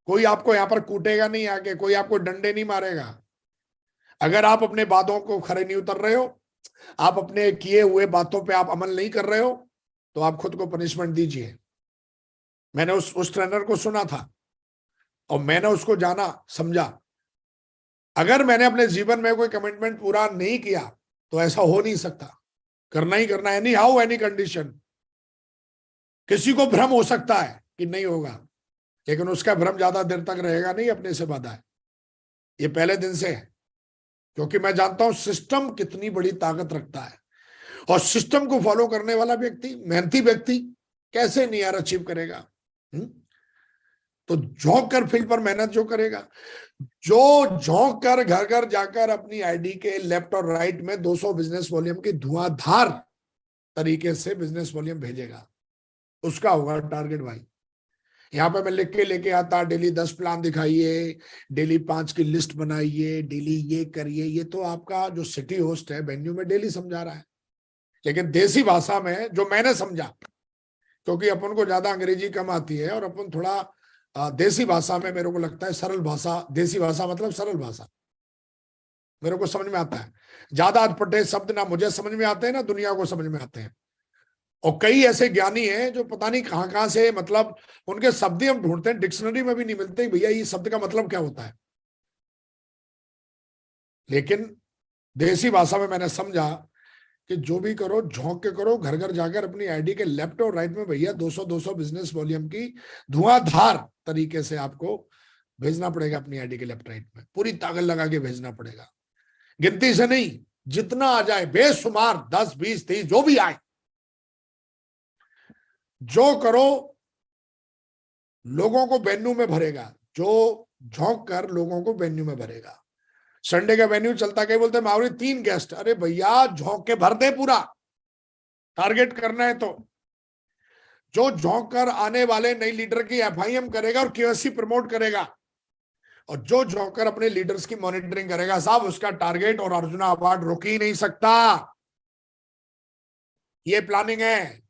कोई आपको यहां पर कूटेगा नहीं आके, कोई आपको डंडे नहीं मारेगा। अगर आप अपने बातों को खरे नहीं उतर रहे हो, आप अपने किए हुए बातों पे आप अमल नहीं कर रहे हो, तो आप खुद को पनिशमेंट दीजिए। मैंने उस ट्रेनर को सुना था और मैंने उसको जाना समझा। अगर मैंने अपने जीवन में कोई कमिटमेंट पूरा नहीं किया तो ऐसा हो नहीं सकता, करना ही करना, एनी हाउ एनी कंडीशन। किसी को भ्रम हो सकता है कि नहीं होगा, लेकिन उसका भ्रम ज्यादा देर तक रहेगा नहीं, अपने से बाधा है। ये पहले दिन से है, क्योंकि मैं जानता हूं सिस्टम कितनी बड़ी ताकत रखता है, और सिस्टम को फॉलो करने वाला व्यक्ति, मेहनती व्यक्ति कैसे नहीं यार अचीव करेगा। तो झोंक कर फील्ड पर मेहनत जो करेगा, जो झोंक कर घर घर जाकर अपनी आईडी के लेफ्ट और राइट में 200 बिजनेस वॉल्यूम की धुआंधार तरीके से बिजनेस वॉल्यूम भेजेगा, उसका होगा टारगेट भाई। यहाँ पे मैं लिख के लेके आता, डेली 10 प्लान दिखाइए, डेली 5 की लिस्ट बनाइए, डेली ये करिए। ये तो आपका जो सिटी होस्ट है वेन्यू में डेली समझा रहा है, लेकिन देसी भाषा में जो मैंने समझा, क्योंकि अपन को ज्यादा अंग्रेजी कम आती है और अपन थोड़ा देसी भाषा में, मेरे को लगता है सरल भाषा, देसी भाषा मतलब सरल भाषा मेरे को समझ में आता है। ज्यादा अटपटे शब्द ना मुझे समझ में आते हैं ना दुनिया को समझ में आते हैं। और कई ऐसे ज्ञानी हैं जो पता नहीं कहां कहां से, मतलब उनके शब्द ही हम ढूंढते हैं, डिक्शनरी में भी नहीं मिलते भैया ये शब्द का मतलब क्या होता है। लेकिन देसी भाषा में मैंने समझा कि जो भी करो झोंक के करो, घर घर जाकर अपनी आईडी के लेफ्ट और राइट में भैया 200 बिजनेस वॉल्यूम की धुआंधार तरीके से आपको भेजना पड़ेगा। अपनी आईडी के लेफ्ट राइट में पूरी ताकत लगा के भेजना पड़ेगा, गिनती से नहीं, जितना आ जाए बेशुमार, 10 20 30 जो भी आए, जो करो लोगों को वेन्यू में भरेगा, जो झोंक कर लोगों को वेन्यू में भरेगा। संडे का वेन्यू चलता, क्या बोलते मावरी 3 गेस्ट, अरे भैया झोंक के भर दे, पूरा टारगेट करना है तो। जो झोंक कर आने वाले नई लीडर की एफआईएम करेगा और केओसी प्रमोट करेगा, और जो झोंक कर अपने लीडर्स की मॉनिटरिंग करेगा, साहब उसका टारगेट और अर्जुना अवार्ड रुक ही नहीं सकता। ये प्लानिंग है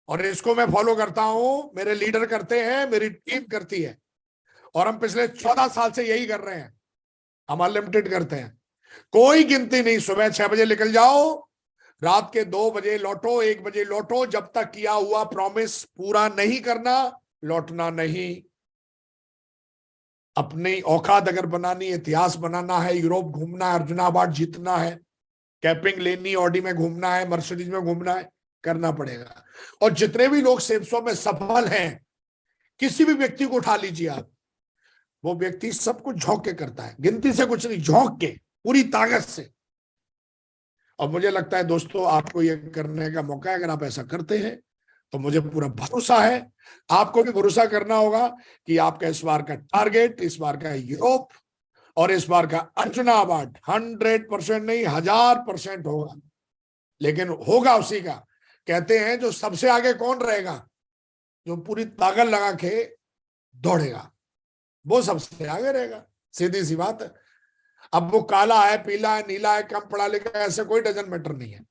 और इसको मैं फॉलो करता हूं, मेरे लीडर करते हैं, मेरी टीम करती है, और हम पिछले 14 साल से यही कर रहे हैं। हम अनलिमिटेड करते हैं, कोई गिनती नहीं। सुबह 6 बजे निकल जाओ, रात के 2 बजे लौटो, 1 बजे लौटो, जब तक किया हुआ प्रॉमिस पूरा नहीं करना लौटना नहीं। अपनी औकात अगर बनानी, इतिहास बनाना है, यूरोप घूमना है, अर्जुना अवार्ड जीतना है, कैपिंग लेनी, ऑडी में घूमना है, मर्सिडीज में घूमना है, करना पड़ेगा। और जितने भी लोग सेल्स में सफल हैं, किसी भी व्यक्ति को उठा लीजिए आप, वो व्यक्ति सब कुछ झोंक के करता है, गिनती से कुछ नहीं, झोंक के, पूरी ताकत से। और मुझे लगता है दोस्तों, आपको ये करने का मौका है। अगर आप ऐसा करते हैं तो मुझे पूरा भरोसा है, आपको भी भरोसा करना होगा कि आपका इस बार का टारगेट, इस बार का यूरोप और इस बार का अर्जुना अवार्ड 100% नहीं, 1000% होगा। लेकिन होगा उसी का, कहते हैं जो सबसे आगे कौन रहेगा, जो पूरी ताकत लगा के दौड़ेगा, वो सबसे आगे रहेगा। सीधी सी बात है। अब वो काला है, पीला है, नीला है, कम पढ़ा लिखा है, ऐसे कोई डजन मैटर नहीं है।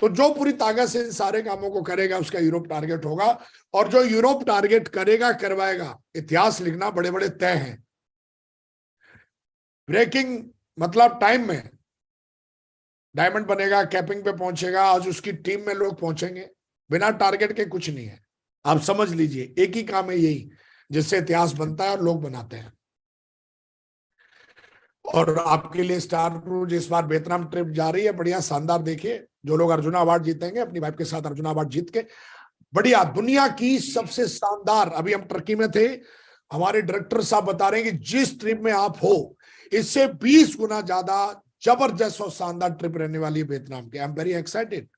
तो जो पूरी ताकत से इन सारे कामों को करेगा, उसका यूरोप टारगेट होगा। और जो यूरोप टारगेट करेगा, करवाएगा, इतिहास लिखना बड़े बड़े तय हैं। ब्रेकिंग मतलब टाइम में डायमंड बनेगा, कैपिंग पे पहुंचेगा, आज उसकी टीम में लोग पहुंचेंगे। बिना टारगेट के कुछ नहीं है, आप समझ लीजिए। एक ही काम है यही, जिससे इतिहास बनता है और लोग बनाते हैं। और आपके लिए स्टार क्रूज इस बार वियतनाम ट्रिप जा रही है, बढ़िया शानदार। देखिए, जो लोग अर्जुना अवार्ड जीतेंगे, अपनी वाइफ के साथ अर्जुना अवार्ड जीत के, बढ़िया, दुनिया की सबसे शानदार। अभी हम टर्की में थे, हमारे डायरेक्टर साहब बता रहे हैं कि जिस ट्रिप में आप हो, इससे 20 गुना ज्यादा जबरदस्त और शानदार ट्रिप रहने वाली है वियतनाम की। I am very excited.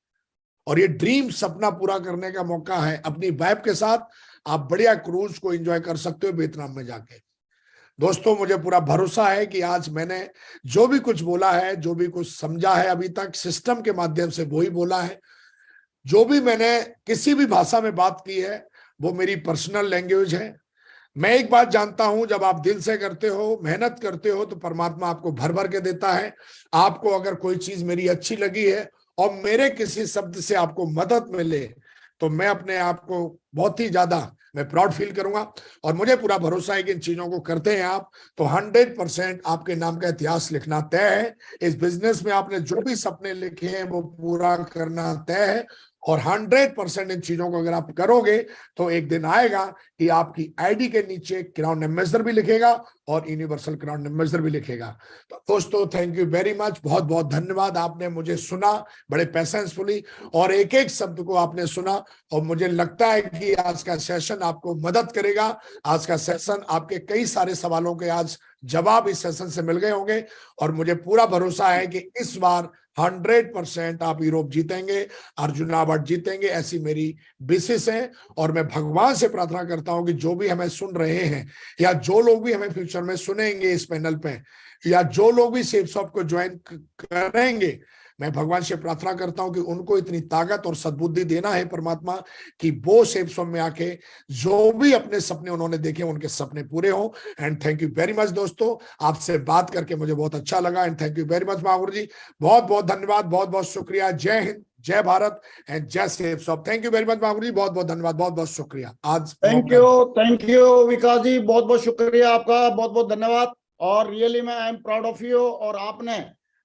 और ये ड्रीम, सपना पूरा करने का मौका है। अपनी वाइफ के साथ आप बढ़िया क्रूज को एंजॉय कर सकते हो वियतनाम में जाके। दोस्तों, मुझे पूरा भरोसा है कि आज मैंने जो भी कुछ बोला है, जो भी कुछ समझा है अभी तक, सिस्टम के माध्यम से वही बोला है। जो भी मैंने किसी भी भाषा में बात की है, वो मेरी पर्सनल लैंग्वेज है। मैं एक बात जानता हूं, जब आप दिल से करते हो, मेहनत करते हो, तो परमात्मा आपको भर भर के देता है। आपको अगर कोई चीज मेरी अच्छी लगी है और मेरे किसी शब्द से आपको मदद मिले, तो मैं अपने आप को बहुत ही ज्यादा मैं प्राउड फील करूंगा। और मुझे पूरा भरोसा है कि इन चीजों को करते हैं आप, तो 100% आपके नाम का इतिहास लिखना तय है। इस बिजनेस में आपने जो भी सपने लिखे हैं, वो पूरा करना तय है। और 100% इन चीजों को अगर आप करोगे, तो एक दिन आएगा कि आपकी आईडी के नीचे क्राउन एम्बेसडर भी लिखेगा और यूनिवर्सल क्राउन एम्बेसडर भी लिखेगा। तो दोस्तों, थैंक यू वेरी मच, बहुत बहुत धन्यवाद। आपने मुझे सुना बड़े पेशेंसफुली, और एक एक शब्द को आपने सुना। और मुझे लगता है कि आज का सेशन आपको मदद करेगा। आज का सेशन, आपके कई सारे सवालों के आज जवाब इस सेशन से मिल गए होंगे। और मुझे पूरा भरोसा है कि इस बार 100% आप यूरोप जीतेंगे, अर्जुना अवार्ड जीतेंगे, ऐसी मेरी विशेष है। और मैं भगवान से प्रार्थना करता हूं कि जो भी हमें सुन रहे हैं, या जो लोग भी हमें फ्यूचर में सुनेंगे इस पैनल पे, या जो लोग भी सेफ शॉप को ज्वाइन करेंगे, मैं भगवान से प्रार्थना करता हूं कि उनको इतनी ताकत और सद्बुद्धि देना है परमात्मा, कि वो सेफ शॉप में आके जो भी अपने सपने उन्होंने देखे, उनके सपने पूरे हों। And thank you very much दोस्तों, आपसे बात करके मुझे बहुत अच्छा लगा। एंड thank you very much Mahaguru जी, बहुत बहुत धन्यवाद, बहुत बहुत शुक्रिया। जय हिंद, जय भारत एंड जय Safe Shop. Thank you very much Mahaguru जी, बहुत बहुत धन्यवाद, बहुत बहुत शुक्रिया। आज थैंक यू विकास जी, बहुत बहुत शुक्रिया आपका, बहुत बहुत धन्यवाद। और रियली मैं I am proud of you. और आपने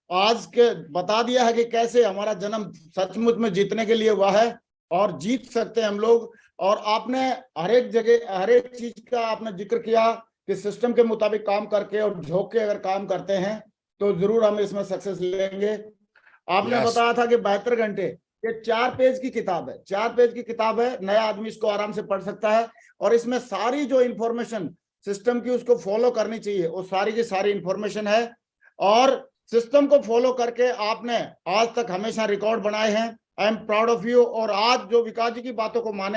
आज के बता दिया है कि कैसे हमारा जन्म सचमुच में जीतने के लिए हुआ है, और जीत सकते हैं हम लोग। और आपने हर एक जगह हर एक चीज का आपने जिक्र किया कि सिस्टम के मुताबिक काम करके और झोंक के अगर काम करते हैं तो जरूर हम इसमें सक्सेस लेंगे। आपने बताया था कि 72 घंटे, ये 4 पेज की किताब है, 4 पेज की किताब है, नया आदमी इसको आराम से पढ़ सकता है। और इसमें सारी जो इंफॉर्मेशन सिस्टम की उसको फॉलो करनी चाहिए, वो सारी की सारी इंफॉर्मेशन है। और सिस्टम को फॉलो करके आपने आज तक हमेशा रिकॉर्ड बनाए हैं। I am proud of you. और आज जो विकास जी की बातों को माने